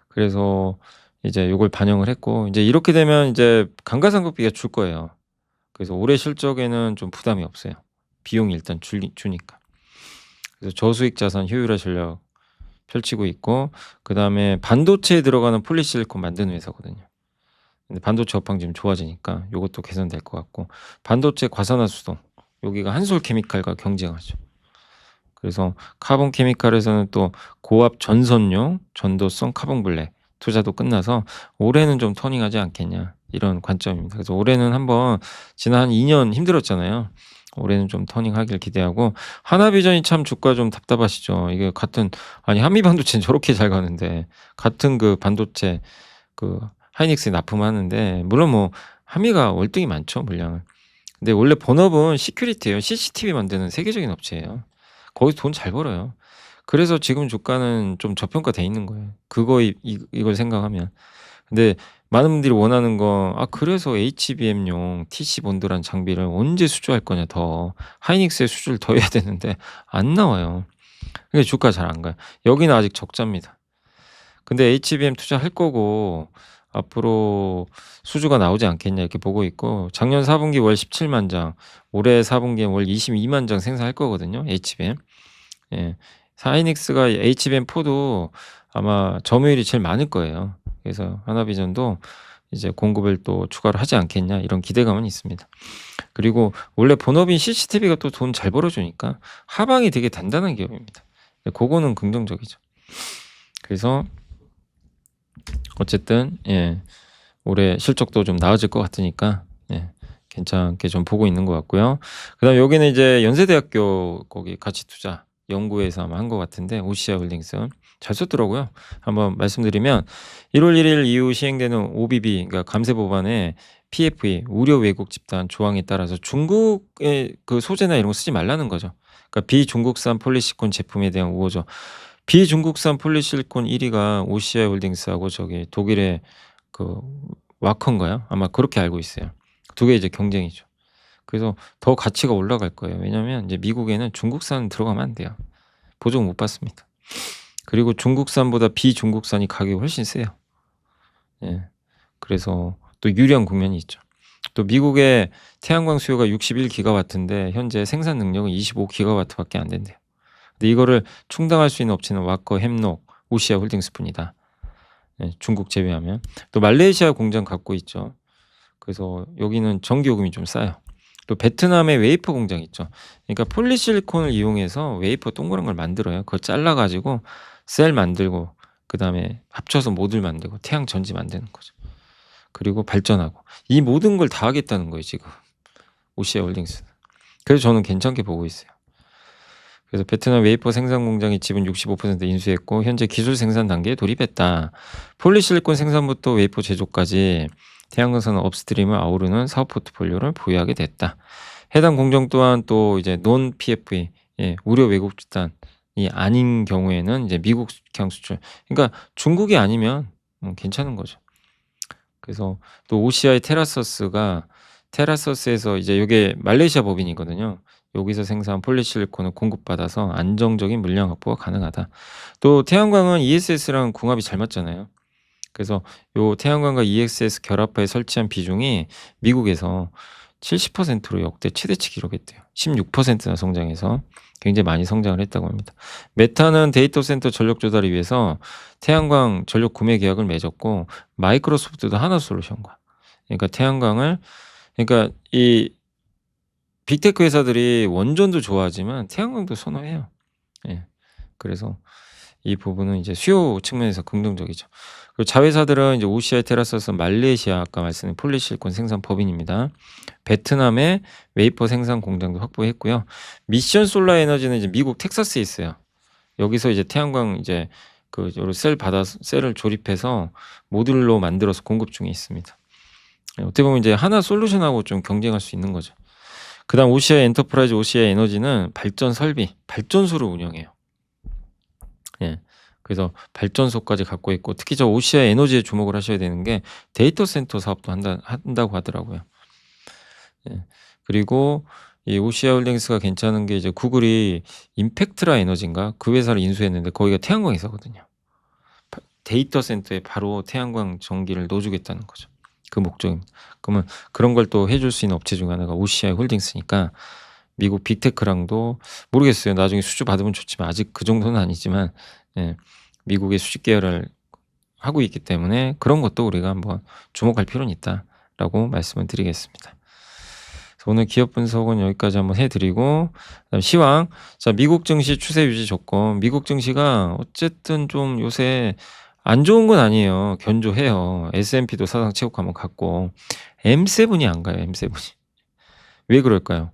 그래서 이제 요걸 반영을 했고 이제 이렇게 되면 이제 감가상각비가 줄 거예요. 그래서 올해 실적에는 좀 부담이 없어요. 비용이 일단 주니까. 그래서 저수익 자산 효율화 전략 펼치고 있고, 그다음에 반도체에 들어가는 폴리실리콘 만드는 회사거든요. 근데 반도체 업황 지금 좋아지니까 요것도 개선될 것 같고, 반도체 과산화 수소 여기가 한솔케미칼과 경쟁하죠. 그래서 카본 케미칼에서는 또 고압 전선용 전도성 카본 블랙 투자도 끝나서 올해는 좀 터닝하지 않겠냐 이런 관점입니다. 그래서 올해는 한번 지난 한 2년 힘들었잖아요. 올해는 좀 터닝하길 기대하고, 하나비전이 참 주가 좀 답답하시죠. 이게 같은, 아니 한미반도체는 저렇게 잘 가는데 같은 그 반도체 그 하이닉스에 납품하는데, 물론 뭐 한미가 월등히 많죠, 물량은. 근데 원래 본업은 시큐리티예요. CCTV 만드는 세계적인 업체예요. 거기서 돈 잘 벌어요. 그래서 지금 주가는 좀 저평가돼 있는 거예요, 그거 이걸 생각하면. 근데 많은 분들이 원하는 거, 그래서 HBM용 TC 본드란 장비를 언제 수주할 거냐, 더. 하이닉스에 수주를 더 해야 되는데 안 나와요. 그러니까 주가 잘 안 가요. 여기는 아직 적자입니다. 근데 HBM 투자할 거고 앞으로 수주가 나오지 않겠냐 이렇게 보고 있고, 작년 4분기 월 17만 장, 올해 4분기에 월 22만 장 생산할 거거든요, HBM. 예. 하이닉스가 HBM4도 아마 점유율이 제일 많을 거예요. 그래서 하나비전도 이제 공급을 또 추가로 하지 않겠냐 이런 기대감은 있습니다. 그리고 원래 본업인 CCTV가 또 돈 잘 벌어 주니까 하방이 되게 단단한 기업입니다. 고거는 긍정적이죠. 그래서 어쨌든 올해 실적도 좀 나아질 것 같으니까 괜찮게 좀 보고 있는 것 같고요. 그다음에 여기는 이제 연세대학교 거기 가치투자 연구회에서 아마 한 것 같은데 OCI 홀딩스 잘 썼더라고요. 한번 말씀드리면 1월 1일 이후 시행되는 OBB 그러니까 감세 법안에 PFE 우려 왜곡 집단 조항에 따라서 중국의 그 소재나 이런 거 쓰지 말라는 거죠. 그러니까 비중국산 폴리시콘 제품에 대한 우호죠. 비중국산 폴리실리콘 1위가 OCI 홀딩스하고 저기 독일의 그 와커인가요? 아마 그렇게 알고 있어요. 두 개 이제 경쟁이죠. 그래서 더 가치가 올라갈 거예요. 왜냐면 이제 미국에는 중국산 들어가면 안 돼요. 보증 못 받습니다. 그리고 중국산보다 비중국산이 가격이 훨씬 세요. 그래서 또 유리한 국면이 있죠. 또 미국의 태양광 수요가 61기가와트인데 현재 생산 능력은 25기가와트밖에 안 된대요. 근데 이거를 충당할 수 있는 업체는 와커, 햄록, 오시아 홀딩스뿐이다. 중국 제외하면. 또 말레이시아 공장 갖고 있죠. 그래서 여기는 전기요금이 좀 싸요. 또 베트남의 웨이퍼 공장 있죠. 그러니까 폴리실리콘을 이용해서 웨이퍼 동그란 걸 만들어요. 그거 잘라 가지고 셀 만들고 그다음에 합쳐서 모듈 만들고 태양 전지 만드는 거죠. 그리고 발전하고 이 모든 걸 다 하겠다는 거예요, 지금. 오시아 홀딩스는. 그래서 저는 괜찮게 보고 있어요. 그래서 베트남 웨이퍼 생산 공장이 지분 65% 인수했고 현재 기술 생산 단계에 돌입했다. 폴리실리콘 생산부터 웨이퍼 제조까지 태양광선 업스트림을 아우르는 사업 포트폴리오를 보유하게 됐다. 해당 공정 또한 또 이제 논 PFE 우려 왜곡 집단이 아닌 경우에는 이제 미국 향 수출. 그러니까 중국이 아니면 괜찮은 거죠. 그래서 또 OCI 테라서스에서 이제 이게 말레이시아 법인이거든요. 여기서 생산한 폴리실리콘을 공급받아서 안정적인 물량 확보가 가능하다. 또 태양광은 ESS랑 궁합이 잘 맞잖아요. 그래서 요 태양광과 ESS 결합부에 설치한 비중이 미국에서 70%로 역대 최대치 기록했대요. 16%나 성장해서 굉장히 많이 성장을 했다고 합니다. 메타는 데이터 센터 전력 조달을 위해서 태양광 전력 구매 계약을 맺었고 마이크로소프트도 하나솔루션과 그러니까 태양광을 그러니까 이 빅테크 회사들이 원전도 좋아하지만 태양광도 선호해요. 그래서 이 부분은 이제 수요 측면에서 긍정적이죠. 그리고 자회사들은 이제 OCI 테라서스 말레이시아 아까 말씀드린 폴리실리콘 생산 법인입니다. 베트남의 웨이퍼 생산 공장도 확보했고요. 미션 솔라 에너지는 이제 미국 텍사스에 있어요. 여기서 이제 태양광 이제 그 셀 받아서 셀을 조립해서 모듈로 만들어서 공급 중에 있습니다. 어떻게 보면 이제 하나 솔루션하고 좀 경쟁할 수 있는 거죠. 그다음 OCI 엔터프라이즈 OCI 에너지는 발전 설비, 발전소를 운영해요. 그래서 발전소까지 갖고 있고 특히 저 OCI 에너지에 주목을 하셔야 되는 게 데이터 센터 사업도 한다고 하더라고요. 그리고 이 OCI 홀딩스가 괜찮은 게 이제 구글이 임팩트라 에너지인가 그 회사를 인수했는데 거기가 태양광 회사거든요. 데이터 센터에 바로 태양광 전기를 넣어주겠다는 거죠. 그 목적입니다. 그러면 그런 걸 또 해줄 수 있는 업체 중 하나가 OCI 홀딩스니까 미국 빅테크랑도 모르겠어요. 나중에 수주 받으면 좋지만 아직 그 정도는 아니지만 미국의 수직 계열을 하고 있기 때문에 그런 것도 우리가 한번 주목할 필요는 있다라고 말씀을 드리겠습니다. 오늘 기업 분석은 여기까지 한번 해드리고 그다음 시황. 자, 미국 증시 추세 유지 조건. 미국 증시가 어쨌든 좀 요새 안 좋은 건 아니에요. 견조해요. S&P도 사상 최고가 한번 갔고 M7이 안 가요. M7이. 왜 그럴까요?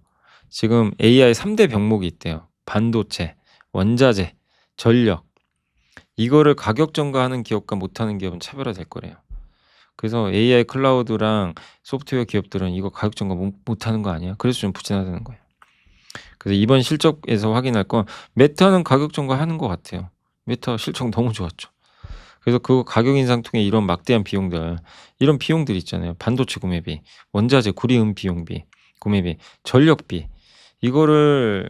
지금 AI 3대 병목이 있대요. 반도체, 원자재, 전력. 이거를 가격 전가하는 기업과 못하는 기업은 차별화될 거래요. 그래서 AI 클라우드랑 소프트웨어 기업들은 이거 가격 전가 못하는 거 아니야? 그래서 좀 부진하다는 거예요. 그래서 이번 실적에서 확인할 건 메타는 가격 전가하는 것 같아요. 메타 실적 너무 좋았죠. 그래서 그 가격 인상 통해 이런 막대한 비용들, 이런 비용들 있잖아요. 반도체 구매비, 원자재 구리음 비용비, 구매비, 전력비 이거를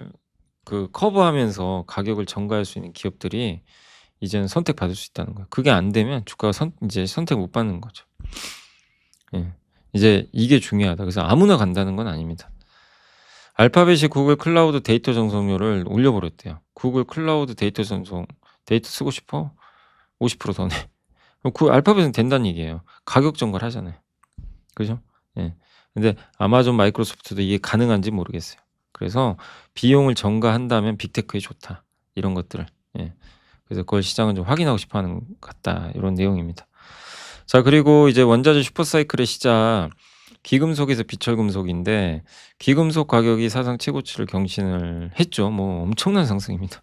그 커버하면서 가격을 전가할 수 있는 기업들이 이제는 선택받을 수 있다는 거예요. 그게 안 되면 주가가 이제 선택 못 받는 거죠. 이제 이게 중요하다. 그래서 아무나 간다는 건 아닙니다. 알파벳이 구글 클라우드 데이터 전송료를 올려버렸대요. 구글 클라우드 데이터 전송 "데이터 쓰고 싶어? 50%더 내." 알파벳은 된다는 얘기예요. 가격 전가를 하잖아요. 그죠? 예. 근데 아마존, 마이크로소프트도 이게 가능한지 모르겠어요. 그래서 비용을 전가한다면 빅테크에 좋다. 이런 것들을. 예. 그래서 그걸 시장은 좀 확인하고 싶어 하는 것 같다. 요런 내용입니다. 자, 그리고 이제 원자재 슈퍼사이클의 시작, 귀금속에서 비철금속인데 귀금속 가격이 사상 최고치를 경신을 했죠. 뭐 엄청난 상승입니다.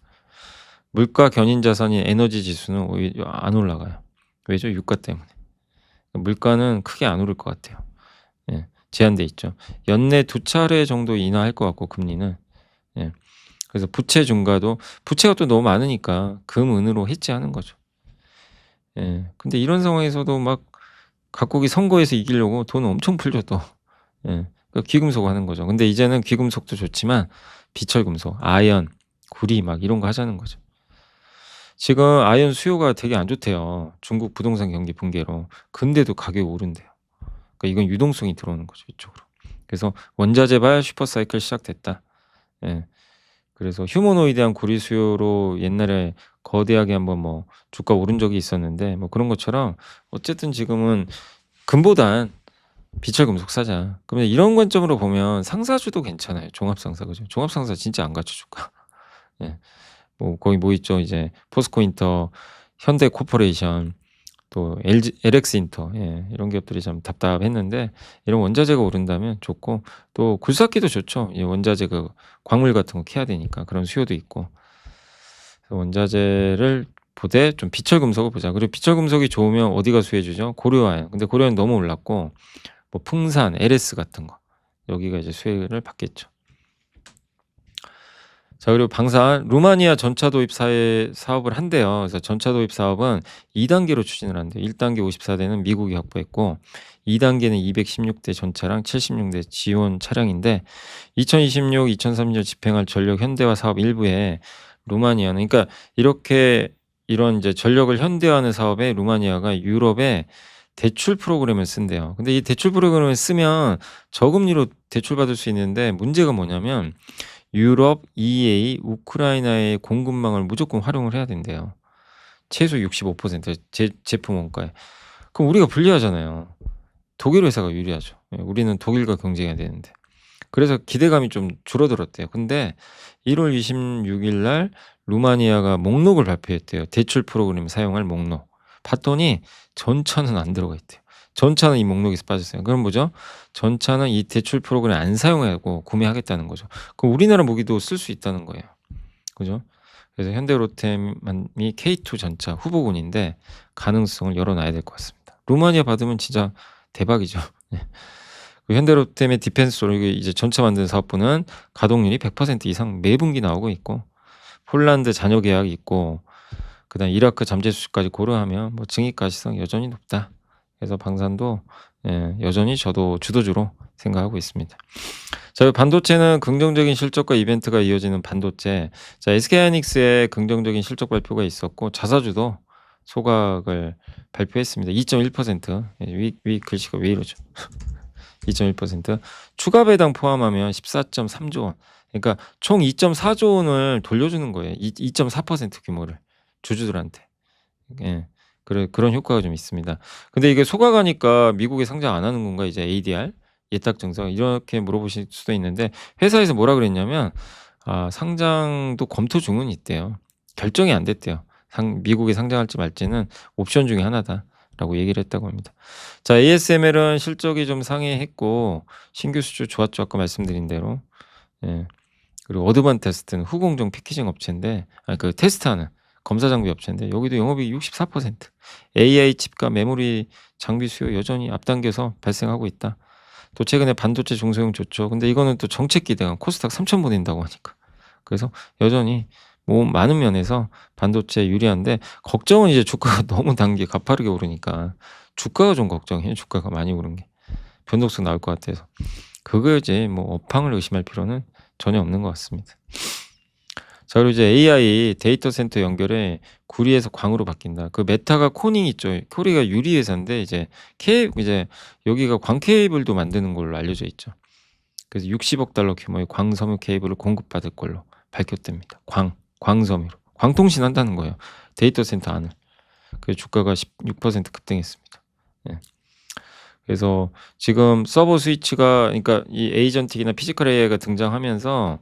물가 견인 자산인 에너지 지수는 오히려 안 올라가요. 왜죠? 유가 때문에. 물가는 크게 안 오를 것 같아요. 예. 제한돼 있죠. 연내 2차례 정도 인하할 것 같고 금리는. 예. 그래서 부채 증가도, 부채가 또 너무 많으니까 금, 은으로 해지하는 거죠. 예. 근데 이런 상황에서도 막 각국이 선거에서 이기려고 돈을 엄청 풀죠 또. 예. 그 귀금속 하는 거죠. 근데 이제는 귀금속도 좋지만 비철금속, 아연, 구리 막 이런 거 하자는 거죠. 지금 아연 수요가 되게 안 좋대요. 중국 부동산 경기 붕괴로. 근데도 가격이 오른대요. 그러니까 이건 유동성이 들어오는 거죠, 이쪽으로. 그래서 원자재 발 슈퍼사이클 시작됐다. 예. 그래서 휴머노이드한 구리 수요로 옛날에 거대하게 한번 뭐 주가 오른 적이 있었는데 뭐 그런 것처럼 어쨌든 지금은 금보단 비철금속 사자. 그러면 이런 관점으로 보면 상사주도 괜찮아요. 종합상사, 그죠? 종합상사 진짜 안 갖춰 주가. 예. 뭐 거기 뭐 있죠? 이제 포스코인터, 현대코퍼레이션, 또 LG LX인터, 예, 이런 기업들이 참 답답했는데 이런 원자재가 오른다면 좋고, 또 굴삭기도 좋죠. 이 원자재 그 광물 같은 거 캐야 되니까 그런 수요도 있고. 그래서 원자재를 보되 좀 비철금속을 보자. 그리고 비철금속이 좋으면 어디가 수혜 주죠? 고려아연. 근데 고려아연 너무 올랐고 뭐 풍산, LS 같은 거 여기가 이제 수혜를 받겠죠. 자, 그리고 방산 루마니아 전차 도입 사업을 한대요. 그래서 전차 도입 사업은 2단계로 추진을 한대요. 1단계 54대는 미국이 확보했고 2단계는 216대 전차랑 76대 지원 차량인데 2026, 2030년 집행할 전력 현대화 사업 일부에 루마니아는, 그러니까 이렇게 이런 이제 전력을 현대화하는 사업에 루마니아가 유럽에 대출 프로그램을 쓴대요. 근데 이 대출 프로그램을 쓰면 저금리로 대출받을 수 있는데 문제가 뭐냐면 유럽, EA, 우크라이나의 공급망을 무조건 활용을 해야 된대요. 최소 65% 제품 원가에. 그럼 우리가 불리하잖아요. 독일 회사가 유리하죠. 예, 우리는 독일과 경쟁해야 되는데. 그래서 기대감이 좀 줄어들었대요. 근데 1월 26일 날 루마니아가 목록을 발표했대요. 대출 프로그램 사용할 목록. 봤더니 전차는 안 들어가 있대요. 전차는 이 목록에서 빠졌어요. 그럼 뭐죠? 전차는 이 대출 프로그램 안 사용하고 구매하겠다는 거죠. 그럼 우리나라 무기도 쓸 수 있다는 거예요. 그죠? 그래서 현대로템이 K2 전차 후보군인데 가능성을 열어놔야 될 것 같습니다. 루마니아 받으면 진짜 대박이죠. 네. 그 현대로템의 디펜스 쪽 이제 전차 만드는 사업부는 가동률이 100% 이상 매분기 나오고 있고, 폴란드 잔여 계약이 있고, 그다음 이라크 잠재 수출까지 고려하면 뭐 증익 가시성 여전히 높다. 그래서 방산도 예, 여전히 저도 주도주로 생각하고 있습니다. 자, 반도체는 긍정적인 실적과 이벤트가 이어지는 반도체. 자, SK하이닉스의 긍정적인 실적 발표가 있었고 자사주도 소각을 발표했습니다. 2.1%. 위 글씨가 왜 이러죠? 2.1%. 추가 배당 포함하면 14.3조 원. 그러니까 총 2.4조 원을 돌려주는 거예요. 2.4% 규모를 주주들한테. 예. 그런 효과가 좀 있습니다. 근데 이게 소각하니까 미국에 상장 안 하는 건가 이제 ADR? 예탁 증서 이렇게 물어보실 수도 있는데 회사에서 뭐라 그랬냐면 상장도 검토 중은 있대요. 결정이 안 됐대요. 미국에 상장할지 말지는 옵션 중에 하나다라고 얘기를 했다고 합니다. 자, ASML은 실적이 좀 상회했고 신규 수주 좋았죠. 아까 말씀드린 대로. 예. 그리고 어드반테스트는 후공정 패키징 업체인데 그 테스트하는 검사 장비 업체인데 여기도 영업이익 64%. AI 칩과 메모리 장비 수요 여전히 앞당겨서 발생하고 있다. 또 최근에 반도체 중소형 좋죠. 근데 이거는 또 정책 기대감 코스닥 3천 보낸다고 하니까. 그래서 여전히 뭐 많은 면에서 반도체 유리한데 걱정은 이제 주가가 너무 단기 가파르게 오르니까 주가가 좀 걱정해요. 주가가 많이 오른 게. 변동성 나올 것 같아서. 그거 이제 뭐 업황을 의심할 필요는 전혀 없는 것 같습니다. 자, 그리고 이제 AI 데이터 센터 연결에 구리에서 광으로 바뀐다. 그 메타가 코닝 있죠. 코리가 유리 회사인데 이제 여기가 광 케이블도 만드는 걸로 알려져 있죠. 그래서 60억 달러 규모의 광섬유 케이블을 공급받을 걸로 밝혔답니다. 광섬유로. 광통신한다는 거예요, 데이터 센터 안을. 그래서 주가가 16% 급등했습니다. 예. 그래서 지금 서버 스위치가, 그러니까 이 에이전틱이나 피지컬 AI가 등장하면서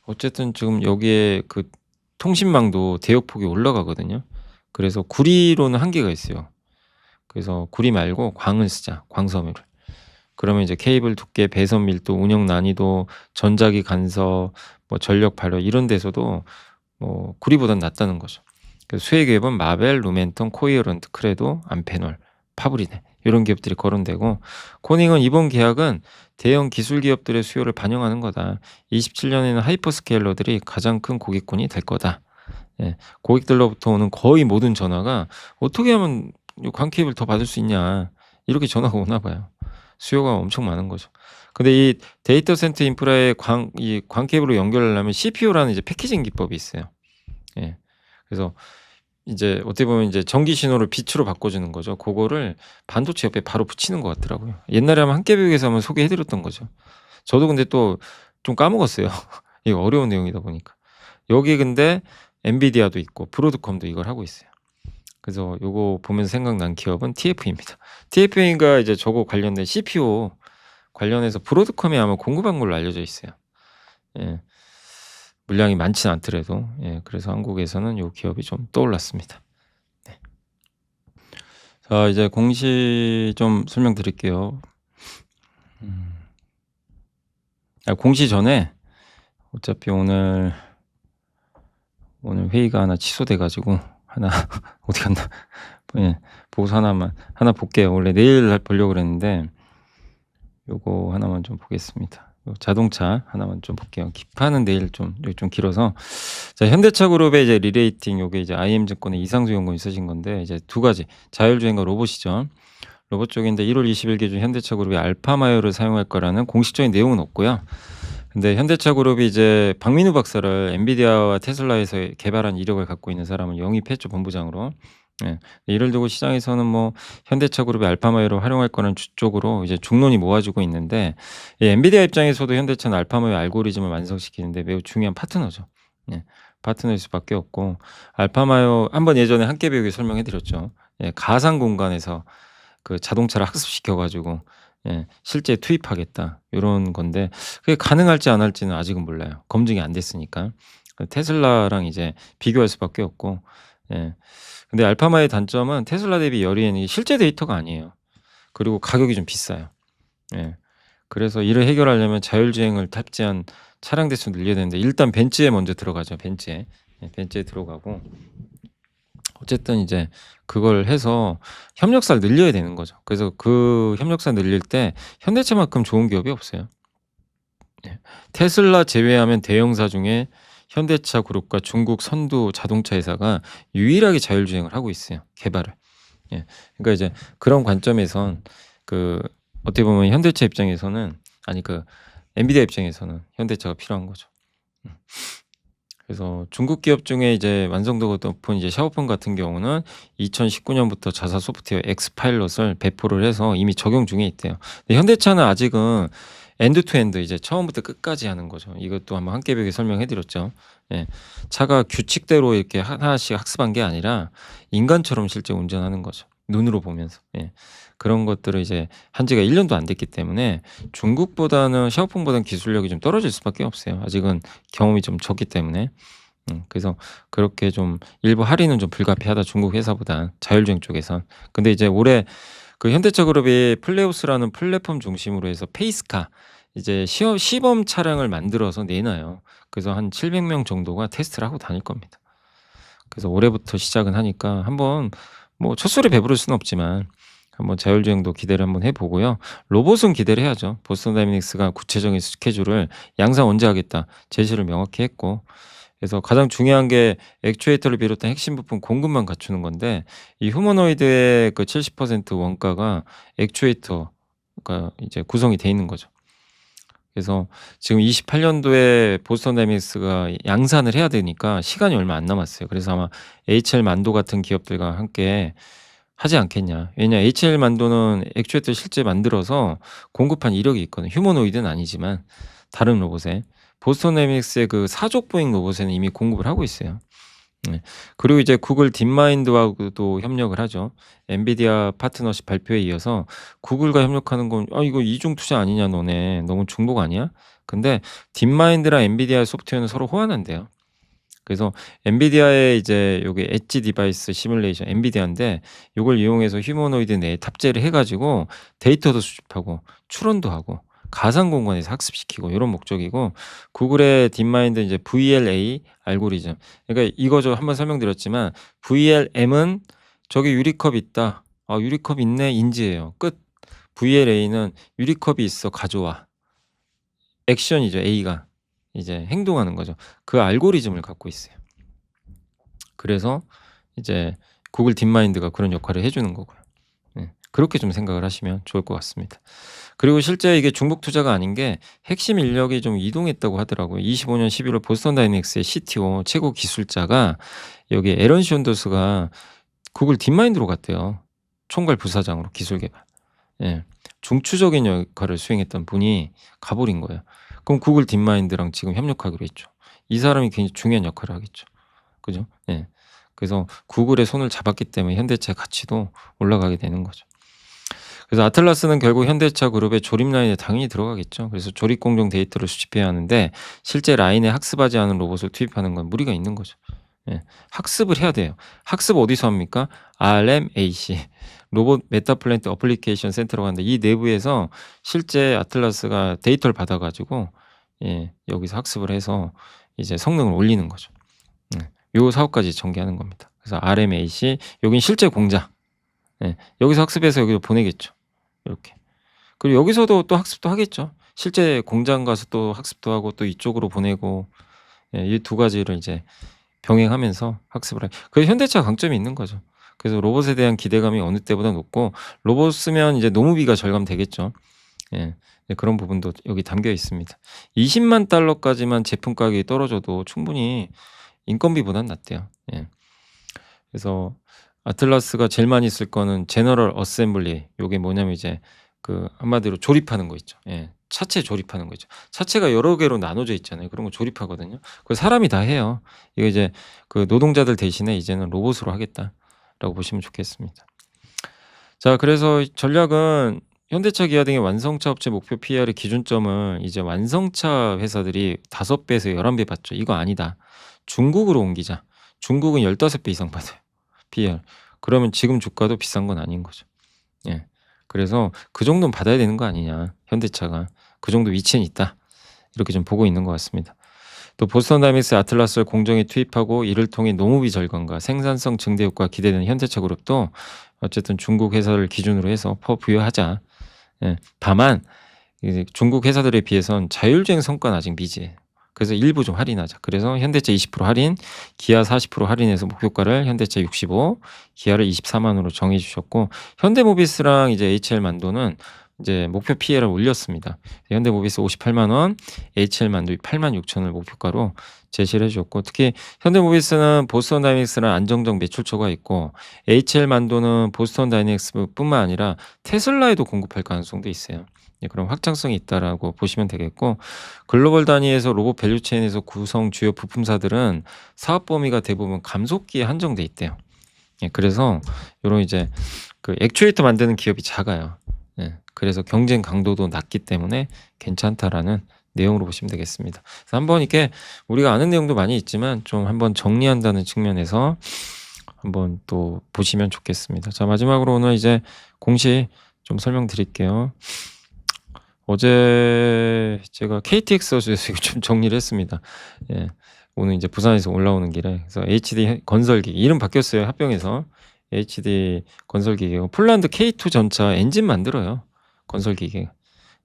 어쨌든 지금 여기에 그 통신망도 대역폭이 올라가거든요. 그래서 구리로는 한계가 있어요. 그래서 구리 말고 광을 쓰자, 광섬유를. 그러면 이제 케이블 두께, 배선 밀도, 운영 난이도, 전자기 간섭, 뭐 전력 발열 이런 데서도 뭐 구리보단 낫다는 거죠. 그래서 수혜기업은 마벨, 루멘톤, 코이어런트, 크레도, 암페놀, 파브리네 이런 기업들이 거론되고, 코닝은 이번 계약은 대형 기술 기업들의 수요를 반영하는 거다. 27년에는 하이퍼스케일러들이 가장 큰 고객군이 될 거다. 예, 고객들로부터 오는 거의 모든 전화가 어떻게 하면 광 케이블 더 받을 수 있냐, 이렇게 전화가 오나 봐요. 수요가 엄청 많은 거죠. 근데 이 데이터 센터 인프라에 이 광 케이블로 연결하려면 CPU라는 이제 패키징 기법이 있어요. 예. 그래서 이제 어떻게 보면 이제 전기 신호를 빛으로 바꿔주는 거죠. 그거를 반도체 옆에 바로 붙이는 것 같더라고요. 옛날에 한번 한깨교육에서 한번 소개해 드렸던 거죠. 저도 근데 또 좀 까먹었어요. 이거 어려운 내용이다 보니까. 여기 근데 엔비디아도 있고 브로드컴도 이걸 하고 있어요. 그래서 요거 보면서 생각난 기업은 TF입니다. TF가 이제 저거 관련된 CPU 관련해서 브로드컴이 아마 공급한 걸로 알려져 있어요. 예. 물량이 많지는 않더라도. 예. 그래서 한국에서는 요 기업이 좀 떠올랐습니다. 네. 자, 이제 공시 좀 설명드릴게요. 공시 전에 어차피 오늘 회의가 하나 취소돼 가지고 하나 어디 갔나? 예. 보고서 하나 볼게요. 원래 내일 보려고 그랬는데 요거 하나만 좀 보겠습니다. 요 자동차 하나만 좀 볼게요. 기판은 내일 좀 길어서. 자, 현대차 그룹의 이제 리레이팅, 요게 이제 IM증권의 이상수 연구원이 쓰신 건데, 이제 두 가지 자율주행과 로봇이죠. 로봇 쪽인데 1월 20일 기준 현대차 그룹이 알파마요를 사용할 거라는 공식적인 내용은 없고요. 근데 현대차 그룹이 이제 박민우 박사를 엔비디아와 테슬라에서 개발한 이력을 갖고 있는 사람을 영입했죠, 본부장으로. 예. 이를 두고 시장에서는 뭐 현대차 그룹이 알파마요를 활용할 거는 쪽으로 이제 중론이 모아지고 있는데, 이 엔비디아 입장에서도 현대차는 알파마요 알고리즘을 완성시키는데 매우 중요한 파트너죠. 예. 파트너일 수밖에 없고, 알파마요 한번 예전에 한깨배우에 설명해 드렸죠. 예. 가상 공간에서 그 자동차를 학습시켜 가지고 예, 실제 투입하겠다, 요런 건데 그게 가능할지 안 할지는 아직은 몰라요. 검증이 안 됐으니까. 테슬라랑 이제 비교할 수밖에 없고. 예. 근데 알파마의 단점은 테슬라 대비 열이엔이 실제 데이터가 아니에요. 그리고 가격이 좀 비싸요. 예. 그래서 이를 해결하려면 자율주행을 탑재한 차량 대수 늘려야 되는데, 일단 벤츠에 먼저 들어가죠. 벤츠에. 예, 벤츠에 들어가고 어쨌든 이제 그걸 해서 협력사를 늘려야 되는 거죠. 그래서 그 협력사 늘릴 때 현대차만큼 좋은 기업이 없어요. 예. 테슬라 제외하면 대형사 중에 현대차 그룹과 중국 선두 자동차 회사가 유일하게 자율주행을 하고 있어요, 개발을. 예. 그러니까 이제 그런 관점에선 그 어떻게 보면 현대차 입장에서는, 아니 그 엔비디아 입장에서는 현대차가 필요한 거죠. 그래서 중국 기업 중에 이제 완성도가 높은 이제 샤오펑 같은 경우는 2019년부터 자사 소프트웨어 엑스파일럿을 배포를 해서 이미 적용 중에 있대요. 근데 현대차는 아직은 엔드 투 엔드, 이제 처음부터 끝까지 하는 거죠. 이것도 한번 한깨벽에 설명해 드렸죠. 예. 차가 규칙대로 이렇게 하나씩 학습한 게 아니라 인간처럼 실제 운전하는 거죠, 눈으로 보면서. 예. 그런 것들을 이제 한 지가 1년도 안 됐기 때문에 중국보다는, 샤오펑보다는 기술력이 좀 떨어질 수밖에 없어요. 아직은 경험이 좀 적기 때문에. 그래서 그렇게 좀 일부 할인은 좀 불가피하다, 중국 회사보다, 자율주행 쪽에선. 근데 이제 올해 그 현대차 그룹이 플레오스라는 플랫폼 중심으로 해서 페이스카, 이제 시범 차량을 만들어서 내놔요. 그래서 한 700명 정도가 테스트를 하고 다닐 겁니다. 그래서 올해부터 시작은 하니까 한번 뭐 첫술에 배부를 수는 없지만 한번 자율주행도 기대를 한번 해 보고요. 로봇은 기대를 해야죠. 보스턴 다이내믹스가 구체적인 스케줄을 양산 언제 하겠다 제시를 명확히 했고, 그래서 가장 중요한 게 액추에이터를 비롯한 핵심 부품 공급만 갖추는 건데, 이 휴머노이드의 그 70% 원가가 액추에이터가 이제 구성이 돼 있는 거죠. 그래서 지금 28년도에 보스턴 다이내믹스가 양산을 해야 되니까 시간이 얼마 안 남았어요. 그래서 아마 HL 만도 같은 기업들과 함께 하지 않겠냐. 왜냐 HL 만도는 액추에이터 실제 만들어서 공급한 이력이 있거든요. 휴머노이드는 아니지만 다른 로봇에. 보스턴 다이내믹스의 그 사족 보잉 로봇에는 이미 공급을 하고 있어요. 네. 그리고 이제 구글 딥마인드하고도 협력을 하죠. 엔비디아 파트너십 발표에 이어서 구글과 협력하는 건 "아 이거 이중 투자 아니냐 너네. 너무 중복 아니야?" 근데 딥마인드랑 엔비디아 소프트웨어는 서로 호환한대요. 그래서 엔비디아의 이제 요게 엣지 디바이스 시뮬레이션 엔비디아인데 요걸 이용해서 휴머노이드 내에 탑재를 해 가지고 데이터도 수집하고 추론도 하고 가상 공간에서 학습시키고 요런 목적이고, 구글의 딥마인드 이제 VLA 알고리즘, 그러니까 이거죠. 한번 설명드렸지만 VLM은 "저기 유리컵 있다. 아 유리컵 있네." 인지해요. 끝. VLA는 "유리컵이 있어. 가져와." 액션이죠 A가. 이제 행동하는 거죠. 그 알고리즘을 갖고 있어요. 그래서 이제 구글 딥마인드가 그런 역할을 해 주는 거고요. 예. 그렇게 좀 생각을 하시면 좋을 것 같습니다. 그리고 실제 이게 중복 투자가 아닌 게 핵심 인력이 좀 이동했다고 하더라고요. 25년 11월 보스턴 다이내믹스의 CTO 최고 기술자가 여기 에런 션더스가 구글 딥마인드로 갔대요. 총괄 부사장으로 기술 개발. 예. 중추적인 역할을 수행했던 분이 가 버린 거예요. 그럼 구글 딥마인드랑 지금 협력하기로 했죠. 이 사람이 굉장히 중요한 역할을 하겠죠. 그죠? 예. 그래서 구글의 손을 잡았기 때문에 현대차의 가치도 올라가게 되는 거죠. 그래서 아틀라스는 결국 현대차 그룹의 조립 라인에 당연히 들어가겠죠. 그래서 조립 공정 데이터를 수집해야 하는데 실제 라인에 학습하지 않은 로봇을 투입하는 건 무리가 있는 거죠. 예. 학습을 해야 돼요. 학습 어디서 합니까? RMAC 로봇 메타 플랜트 어플리케이션 센터라고 하는데 이 내부에서 실제 아틀라스가 데이터를 받아 가지고 예 여기서 학습을 해서 이제 성능을 올리는 거죠. 요 사업까지 전개하는 겁니다. 그래서 RMAC 여긴 실제 공장. 예. 여기서 학습해서 여기로 보내겠죠. 요렇게. 그리고 여기서도 또 학습도 하겠죠. 실제 공장 가서 또 학습도 하고 또 이쪽으로 보내고 예 이 두 가지를 이제 병행하면서 학습을 그게 현대차 강점이 있는 거죠. 그래서 로봇에 대한 기대감이 어느 때보다 높고 로봇 쓰면 이제 노무비가 절감되겠죠. 예. 네 그런 부분도 여기 담겨 있습니다. 200,000 달러까지만 제품 가격이 떨어져도 충분히 인건비보단 낫대요. 예. 그래서 아틀라스가 제일 많이 쓸 거는 제너럴 어셈블리. 요게 뭐냐면 이제 그 한마디로 조립하는 거 있죠. 예. 차체 조립하는 거 있죠. 차체가 여러 개로 나눠져 있잖아요. 그런 거 조립하거든요. 그거 사람이 다 해요. 이거 이제 그 노동자들 대신에 이제는 로봇으로 하겠다라고 보시면 좋겠습니다. 자 그래서 전략은 현대차, 기아 등의 완성차 업체 목표 PR의 기준점을 이제 완성차 회사들이 5배에서 11배 받죠. 이거 아니다. 중국으로 옮기자. 중국은 15배 이상 받아요. PR. 그러면 지금 주가도 비싼 건 아닌 거죠. 예. 그래서 그 정도는 받아야 되는 거 아니냐. 현대차가. 그 정도 위치는 있다. 이렇게 좀 보고 있는 것 같습니다. 또 보스턴 다이내믹스 아틀라스를 공정에 투입하고 이를 통해 노무비 절감과 생산성 증대 효과가 기대되는 현대차 그룹도 어쨌든 중국 회사를 기준으로 해서 부여하자. 예. 다만 이제 중국 회사들에 비해선 자율주행 성과는 아직 미지예요. 그래서 일부 좀 할인하자. 그래서 현대차 20% 할인, 기아 40% 할인해서 목표가를 현대차 65, 기아를 24만 원으로 정해 주셨고 현대모비스랑 이제 HL 만도는 이제 목표 PE를 올렸습니다. 현대모비스 58만 원, HL 만도 86,000 원을 목표가로 제시를 해 주셨고 특히 현대모비스는 보스턴 다이내믹스랑 안정적 매출처가 있고 HL 만도는 보스턴 다이내믹스뿐만 아니라 테슬라에도 공급할 가능성도 있어요. 예 그런 확장성이 있다라고 보시면 되겠고 글로벌 단위에서 로봇 밸류체인에서 구성 주요 부품사들은 사업 범위가 대부분 감속기에 한정돼 있대요. 예 그래서 요런 이제 그 액추에이터 만드는 기업이 작아요. 예 그래서 경쟁 강도도 낮기 때문에 괜찮다라는 내용으로 보시면 되겠습니다. 그래서 한번 이렇게 우리가 아는 내용도 많이 있지만 좀 한번 정리한다는 측면에서 한번 또 보시면 좋겠습니다. 자 마지막으로 오늘 이제 공시 좀 설명드릴게요. 어제 제가 KTX 에서 좀 정리를 했습니다. 예. 오늘 이제 부산에서 올라오는 길에 그래서 HD 건설기계 이름 바뀌었어요 합병해서. HD 건설기계고 폴란드 K2 전차 엔진 만들어요 건설기계.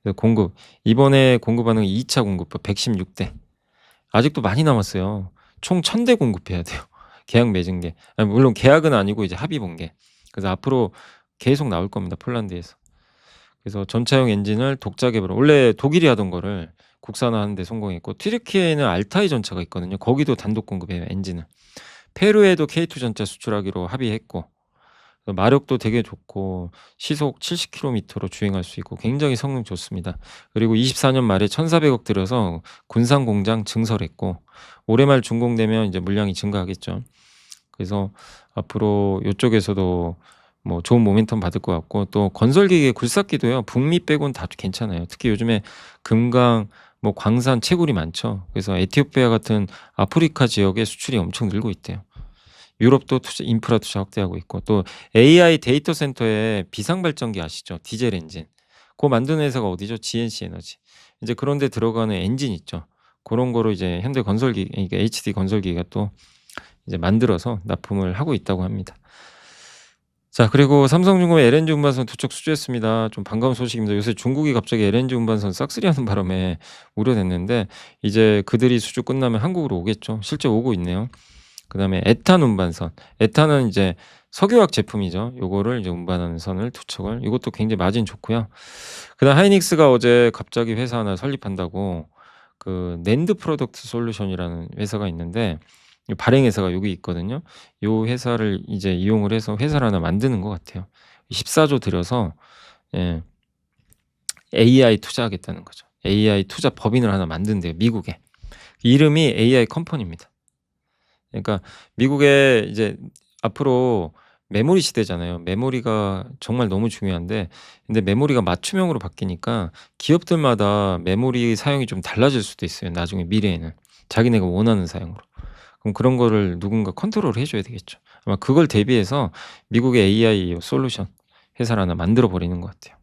그래서 공급 이번에 공급하는 2차 공급부 116대. 아직도 많이 남았어요. 총 1000대 공급해야 돼요. 계약 맺은 게. 아니 물론 계약은 아니고 이제 합의 본 게. 그래서 앞으로 계속 나올 겁니다 폴란드에서. 그래서 전차용 엔진을 독자 개발 원래 독일이 하던 거를 국산화하는 데 성공했고 튀르키예에는 알타이 전차가 있거든요. 거기도 단독 공급해요 엔진을. 페루에도 K2 전차 수출하기로 합의했고 마력도 되게 좋고 시속 70km로 주행할 수 있고 굉장히 성능 좋습니다. 그리고 24년 말에 1,400억 들여서 군산 공장 증설했고 올해 말 준공되면 이제 물량이 증가하겠죠. 그래서 앞으로 요쪽에서도 뭐 좋은 모멘텀 받을 것 같고 또 건설기계 굴삭기도요. 북미 빼고는 다 괜찮아요. 특히 요즘에 금강 뭐 광산 채굴이 많죠. 그래서 에티오피아 같은 아프리카 지역에 수출이 엄청 늘고 있대요. 유럽도 투자 인프라 투자 확대하고 있고 또 AI 데이터 센터에 비상 발전기 아시죠? 디젤 엔진. 그거 만드는 회사가 어디죠? GNC 에너지. 인제 그런 데 들어가는 엔진 있죠. 고런 거로 이제 현대 건설기 그러니까 HD 건설기가 또 이제 만들어서 납품을 하고 있다고 합니다. 자 그리고 삼성중공업 LNG 운반선 2척 수주했습니다. 좀 반가운 소식입니다. 요새 중국이 갑자기 LNG 운반선 싹쓸이하는 바람에 우려됐는데 이제 그들이 수주 끝나면 한국으로 오겠죠. 실제 오고 있네요. 그다음에 에탄 운반선. 에탄은 이제 석유화학 제품이죠. 요거를 이제 운반하는 선을 2척을 이것도 굉장히 마진 좋고요. 그다음 하이닉스가 어제 갑자기 회사 하나 설립한다고 그 낸드 프로덕트 솔루션이라는 회사가 있는데 이 발행 회사가 여기 있거든요. 요 회사를 이제 이용을 해서 회사를 하나 만드는 것 같아요. 14조 들여서 예 AI 투자하겠다는 거죠. AI 투자 법인을 하나 만든대요, 미국에. 이름이 AI 컴퍼니입니다. 그러니까 미국에 이제 앞으로 메모리 시대잖아요. 메모리가 정말 너무 중요한데 근데 메모리가 맞춤형으로 바뀌니까 기업들마다 메모리 사용이 좀 달라질 수도 있어요, 나중에 미래에는. 자기네가 원하는 사용으로. 그럼 그런 거를 누군가 컨트롤을 해 줘야 되겠죠. 아마 그걸 대비해서 미국의 AI 솔루션 회사를 하나 만들어 버리는 것 같아요.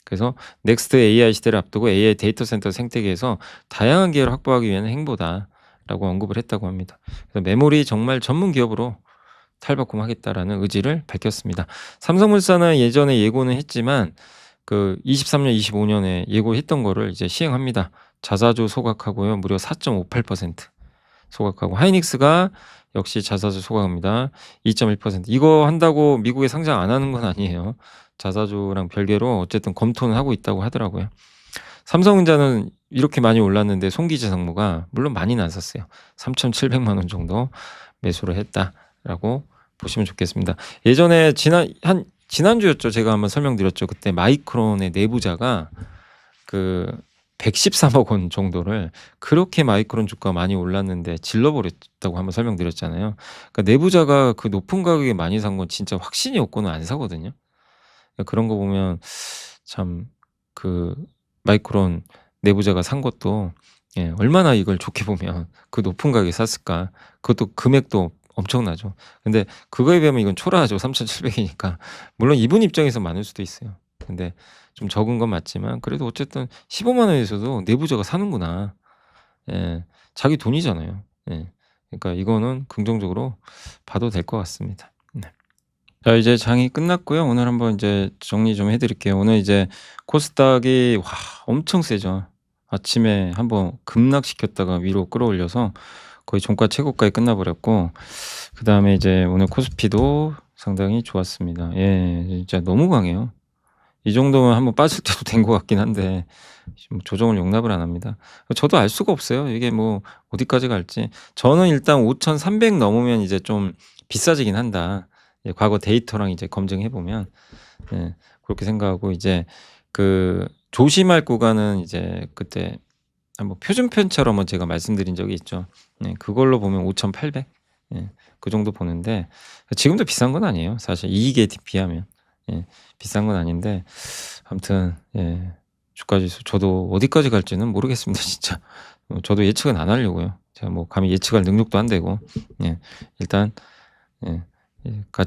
그래서 넥스트 AI 시대를 앞두고 AI 데이터 센터 생태계에서 다양한 기회를 확보하기 위한 행보다라고 언급을 했다고 합니다. 그래서 메모리 정말 전문 기업으로 탈바꿈하겠다라는 의지를 밝혔습니다. 삼성물산은 예전에 예고는 했지만 그 23년, 25년에 예고했던 거를 이제 시행합니다. 자사주 소각하고요. 무려 4.58% 소각하고 하이닉스가 역시 자사주 소각합니다. 2.1%. 이거 한다고 미국에 상장 안 하는 건 아니에요. 자사주랑 별개로 어쨌든 검토는 하고 있다고 하더라고요. 삼성전자는 이렇게 많이 올랐는데 손기재 상무가 물론 많이는 안 샀어요. 3,700만 원 정도 매수를 했다라고 보시면 좋겠습니다. 예전에 지난주였죠. 제가 한번 설명드렸죠. 그때 마이크론의 내부자가 그 113억 원 정도를 그렇게 마이크론 주가가 많이 올랐는데 질러버렸다고 한번 설명드렸잖아요. 그러니까 내부자가 그 높은 가격에 많이 산 건 진짜 확신이 없고는 안 사거든요. 그런 거 보면 참 그 마이크론 내부자가 산 것도 예 얼마나 이걸 좋게 보면 그 높은 가격에 샀을까. 그것도 금액도 엄청나죠. 근데 그거에 비하면 이건 초라하죠. 3,700 이니까. 물론 이분 입장에서 많을 수도 있어요. 근데 좀 적은 건 맞지만 그래도 어쨌든 15만 원에서도 내부자가 사는구나. 예. 자기 돈이잖아요. 예. 그러니까 이거는 긍정적으로 봐도 될 것 같습니다. 네. 자 이제 장이 끝났고요. 오늘 한번 이제 정리 좀 해 드릴게요. 오늘 이제 코스닥이 와 엄청 세죠. 아침에 한번 급락시켰다가 위로 끌어올려서 거의 종가 최고가에 끝나 버렸고 그다음에 이제 오늘 코스피도 상당히 좋았습니다. 예. 진짜 너무 강해요. 이 정도면 한번 빠질 때도 된 것 같긴 한데 지금 조정을 용납을 안 합니다. 저도 알 수가 없어요. 이게 뭐 어디까지 갈지. 저는 일단 5,300 넘으면 이제 좀 비싸지긴 한다. 예 과거 데이터랑 이제 검증해 보면 예 그렇게 생각하고 이제 그 조심할 구간은 이제 그때 한번 표준편처럼 제가 말씀드린 적이 있죠. 네 그걸로 보면 5,800 예 그 정도 보는데 지금도 비싼 건 아니에요. 사실 이익에 비하면. 예 비싼 건 아닌데 아무튼 예 주가 지수 저도 어디까지 갈지는 모르겠습니다 진짜. 저도 예측은 안 하려고요. 제가 뭐 감히 예측할 능력도 안 되고 예 일단 예 가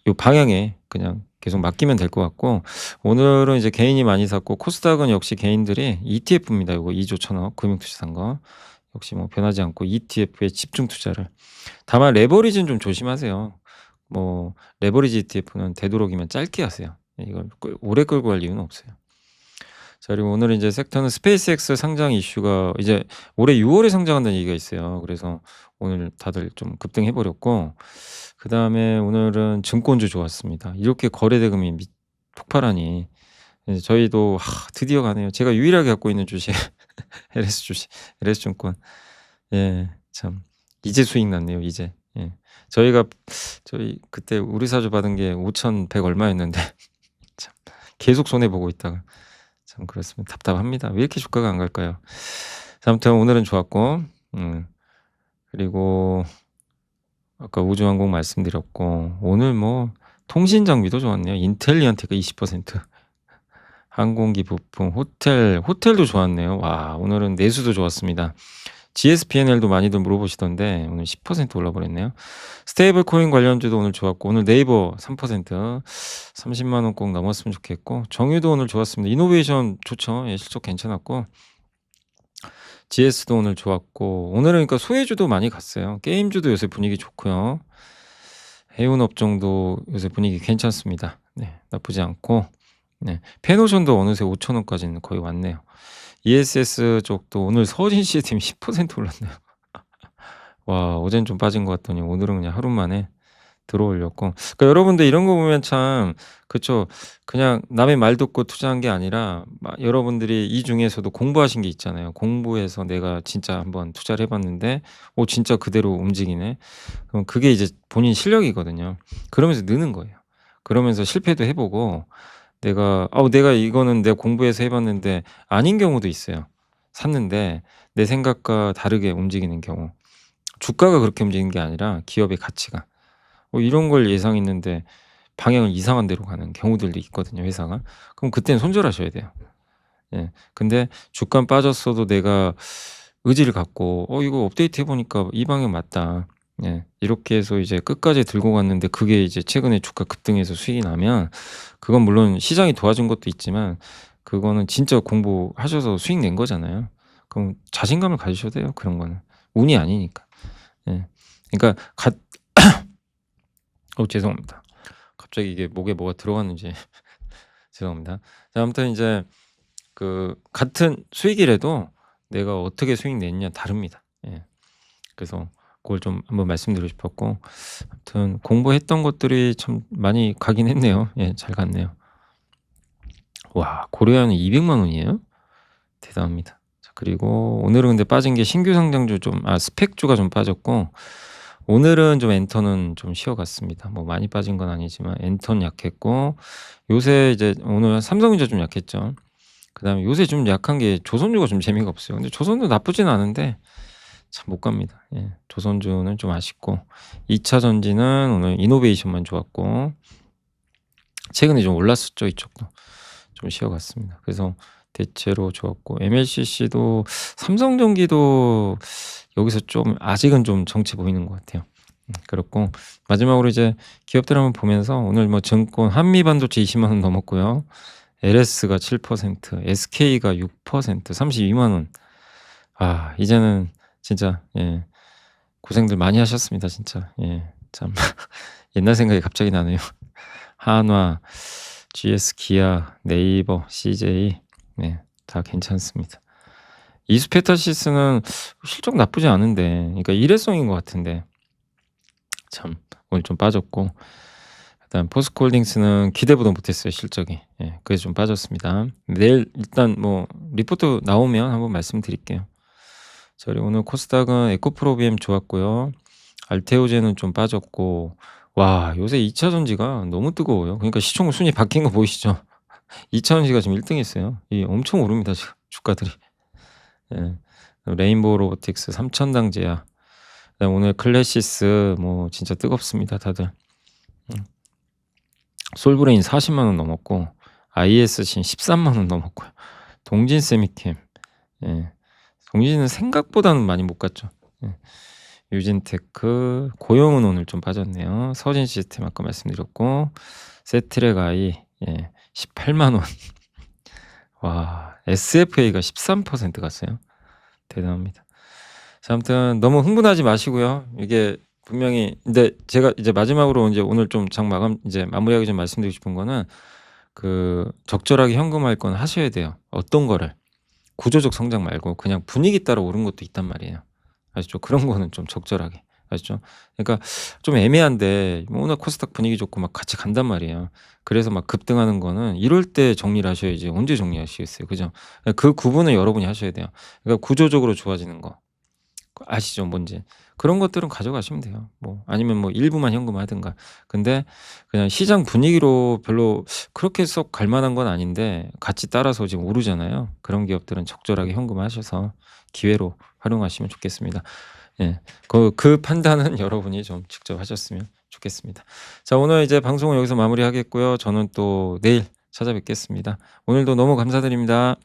요 방향에 그냥 계속 맡기면 될 것 같고 오늘은 이제 개인이 많이 샀고 코스닥은 역시 개인들이 ETF입니다. 요거 2조 1,000억 금융투자 산 거. 역시 뭐 변하지 않고 ETF에 집중 투자를. 다만 레버리지는 좀 조심하세요. 뭐 레버리지 ETF는 되도록이면 짧게 하세요. 이걸 오래 끌고 갈 이유는 없어요. 자 그리고 오늘은 이제 섹터는 스페이스X 상장 이슈가 이제 올해 6 월에 상장한다는 얘기가 있어요. 그래서 오늘 다들 좀 급등해 버렸고 그다음에 오늘은 증권주 좋았습니다. 이렇게 거래 대금이 폭발하니 이제 저희도 드디어 가네요. 제가 유일하게 갖고 있는 주식 LS 주식, LS증권. 예. 참 이제 수익 났네요 이제. 예. 저희가 저희 그때 우리사주 받은 게 5,100 얼마였는데 참 계속 손해 보고 있다가 참 그렇습니다. 답답합니다. 왜 이렇게 주가가 안 갈까요? 자 아무튼 오늘은 좋았고 그리고 아까 우주항공 말씀드렸고 오늘 뭐 통신 장비도 좋았네요. 인텔리언테가 20%, 항공기 부품, 호텔도 좋았네요. 와 오늘은 내수도 좋았습니다. GSPNL도 많이들 물어보시던데 오늘 10% 올라 버렸네요. 스테이블 코인 관련주도 오늘 좋았고 오늘 네이버 3% 30만 원 꼭 넘었으면 좋겠고 정유도 오늘 좋았습니다. 이노베이션 좋죠. 예, 실적 괜찮았고 GS도 오늘 좋았고 오늘은 그러니까 소외주도 많이 갔어요. 게임주도 요새 분위기 좋고요. 해운 업종도 요새 분위기 괜찮습니다. 네, 나쁘지 않고 네, 페노션도 어느새 5,000원까지는 거의 왔네요. ESS 쪽도 오늘 서진 시스템이 10% 올랐네요. 와 어제는 좀 빠진 것 같더니 오늘은 그냥 하루 만에 들어올렸고 그러니까 여러분들 이런 거 보면 참 그쵸. 그냥 남의 말 듣고 투자한 게 아니라 여러분들이 이 중에서도 공부하신 게 있잖아요. 공부해서 내가 진짜 한번 투자를 해 봤는데 진짜 그대로 움직이네. 그럼 그게 이제 본인 실력이거든요. 그러면서 느는 거예요. 그러면서 실패도 해 보고 내가 이거는 내가 공부해서 해 봤는데 아닌 경우도 있어요. 샀는데 내 생각과 다르게 움직이는 경우. 주가가 그렇게 움직이는 게 아니라 기업의 가치가. 이런 걸 예상했는데 방향을 이상한 데로 가는 경우들도 있거든요, 회사가. 그럼 그때는 손절하셔야 돼요. 예. 근데 주가는 빠졌어도 내가 의지를 갖고 이거 업데이트 해 보니까 이 방향 맞다. 예. 이렇게 해서 이제 끝까지 들고 갔는데 그게 이제 최근에 주가 급등해서 수익이 나면 그건 물론 시장이 도와준 것도 있지만 그거는 진짜 공부하셔서 수익 낸 거잖아요. 그럼 자신감을 가지셔야 돼요, 그런 거는. 운이 아니니까. 예. 그러니까 죄송합니다. 갑자기 이게 목에 뭐가 들어갔는지 죄송합니다. 자 아무튼 이제 그 같은 수익이라도 내가 어떻게 수익 냈냐 다릅니다. 예. 그래서 그걸 좀 한번 말씀드리고 싶었고 아무튼 공부했던 것들이 참 많이 가긴 했네요. 예, 잘 갔네요. 와, 고려아연은 200만 원이에요? 대단합니다. 자 그리고 오늘은 근데 빠진 게 신규 상장주 스펙주가 좀 빠졌고 오늘은 좀 엔터는 좀 쉬어갔습니다. 뭐 많이 빠진 건 아니지만 엔터는 약했고 요새 이제 오늘 삼성전자 좀 약했죠. 그다음에 요새 좀 약한 게 조선주가 좀 재미가 없어요. 근데 조선도 나쁘진 않은데 참 못 갑니다. 예. 조선주는 좀 아쉽고 2차 전지는 오늘 이노베이션만 좋았고 최근에 좀 올랐었죠, 이쪽도. 좀 쉬어갔습니다. 그래서 대체로 좋았고 MLCC도 삼성전기도 여기서 좀 아직은 좀 정체 보이는 것 같아요. 그렇고 마지막으로 이제 기업들 한번 보면서 오늘 뭐 증권 한미반도체 20만 원 넘었고요. LS가 7%, SK가 6%, 32만 원. 이제는 진짜 예. 고생들 많이 하셨습니다, 진짜. 예. 참 옛날 생각이 갑자기 나네요. 한화, GS, 기아, 네이버, CJ 네, 다 괜찮습니다. 이스페타시스는 실적 나쁘지 않은데 그러니까 일회성인 것 같은데 참 오늘 좀 빠졌고 그다음 포스코홀딩스는 기대보다 못했어요, 실적이. 예, 그래서 좀 빠졌습니다. 내일 일단 뭐 리포트 나오면 한번 말씀드릴게요. 자 그리고 오늘 코스닥은 에코프로비엠 좋았고요. 알테오제는 좀 빠졌고 와 요새 2차 전지가 너무 뜨거워요. 그러니까 시총 순위 바뀐 거 보이시죠? 2차 전지가 지금 1등 했어요. 이 엄청 오릅니다, 지금 주가들이. 예. 레인보우 로보틱스 3,000당 제야. 그다음 오늘 클래시스 뭐 진짜 뜨겁습니다, 다들. 솔브레인 40만 원 넘었고 ISC는 13만 원 넘었고요. 동진 세미캠. 예. 동진은 생각보다는 많이 못 갔죠. 예. 유진테크, 고용은 오늘 좀 빠졌네요. 서진 시스템 아까 말씀드렸고 세트랙 아이 18만 원. 와, SFA가 13% 갔어요. 대단합니다. 자, 아무튼 너무 흥분하지 마시고요. 이게 분명히 근데 제가 이제 마지막으로 이제 오늘 좀 장 마감 이제 마무리하기 전 말씀드리고 싶은 거는 적절하게 현금화할 건 하셔야 돼요. 어떤 거를 구조적 성장 말고 그냥 분위기 따라 오른 것도 있단 말이에요. 아시죠? 그런 거는 좀 적절하게. 아시죠? 그러니까 좀 애매한데 오늘 코스닥 분위기 좋고 막 같이 간단 말이에요. 그래서 막 급등하는 거는 이럴 때 정리를 하셔야지 언제 정리하시겠어요. 그죠? 그 구분을 여러분이 하셔야 돼요. 그러니까 구조적으로 좋아지는 거. 아시죠? 뭔지. 그런 것들은 가져가시면 돼요. 뭐 아니면 뭐 일부만 현금화하든가. 근데 그냥 시장 분위기로 별로 그렇게 썩 갈 만한 건 아닌데 같이 따라서 지금 오르잖아요. 그런 기업들은 적절하게 현금화하셔서 기회로 활용하시면 좋겠습니다. 예. 그 판단은 여러분이 좀 직접 하셨으면 좋겠습니다. 자, 오늘 이제 방송은 여기서 마무리하겠고요. 저는 또 내일 찾아뵙겠습니다. 오늘도 너무 감사드립니다.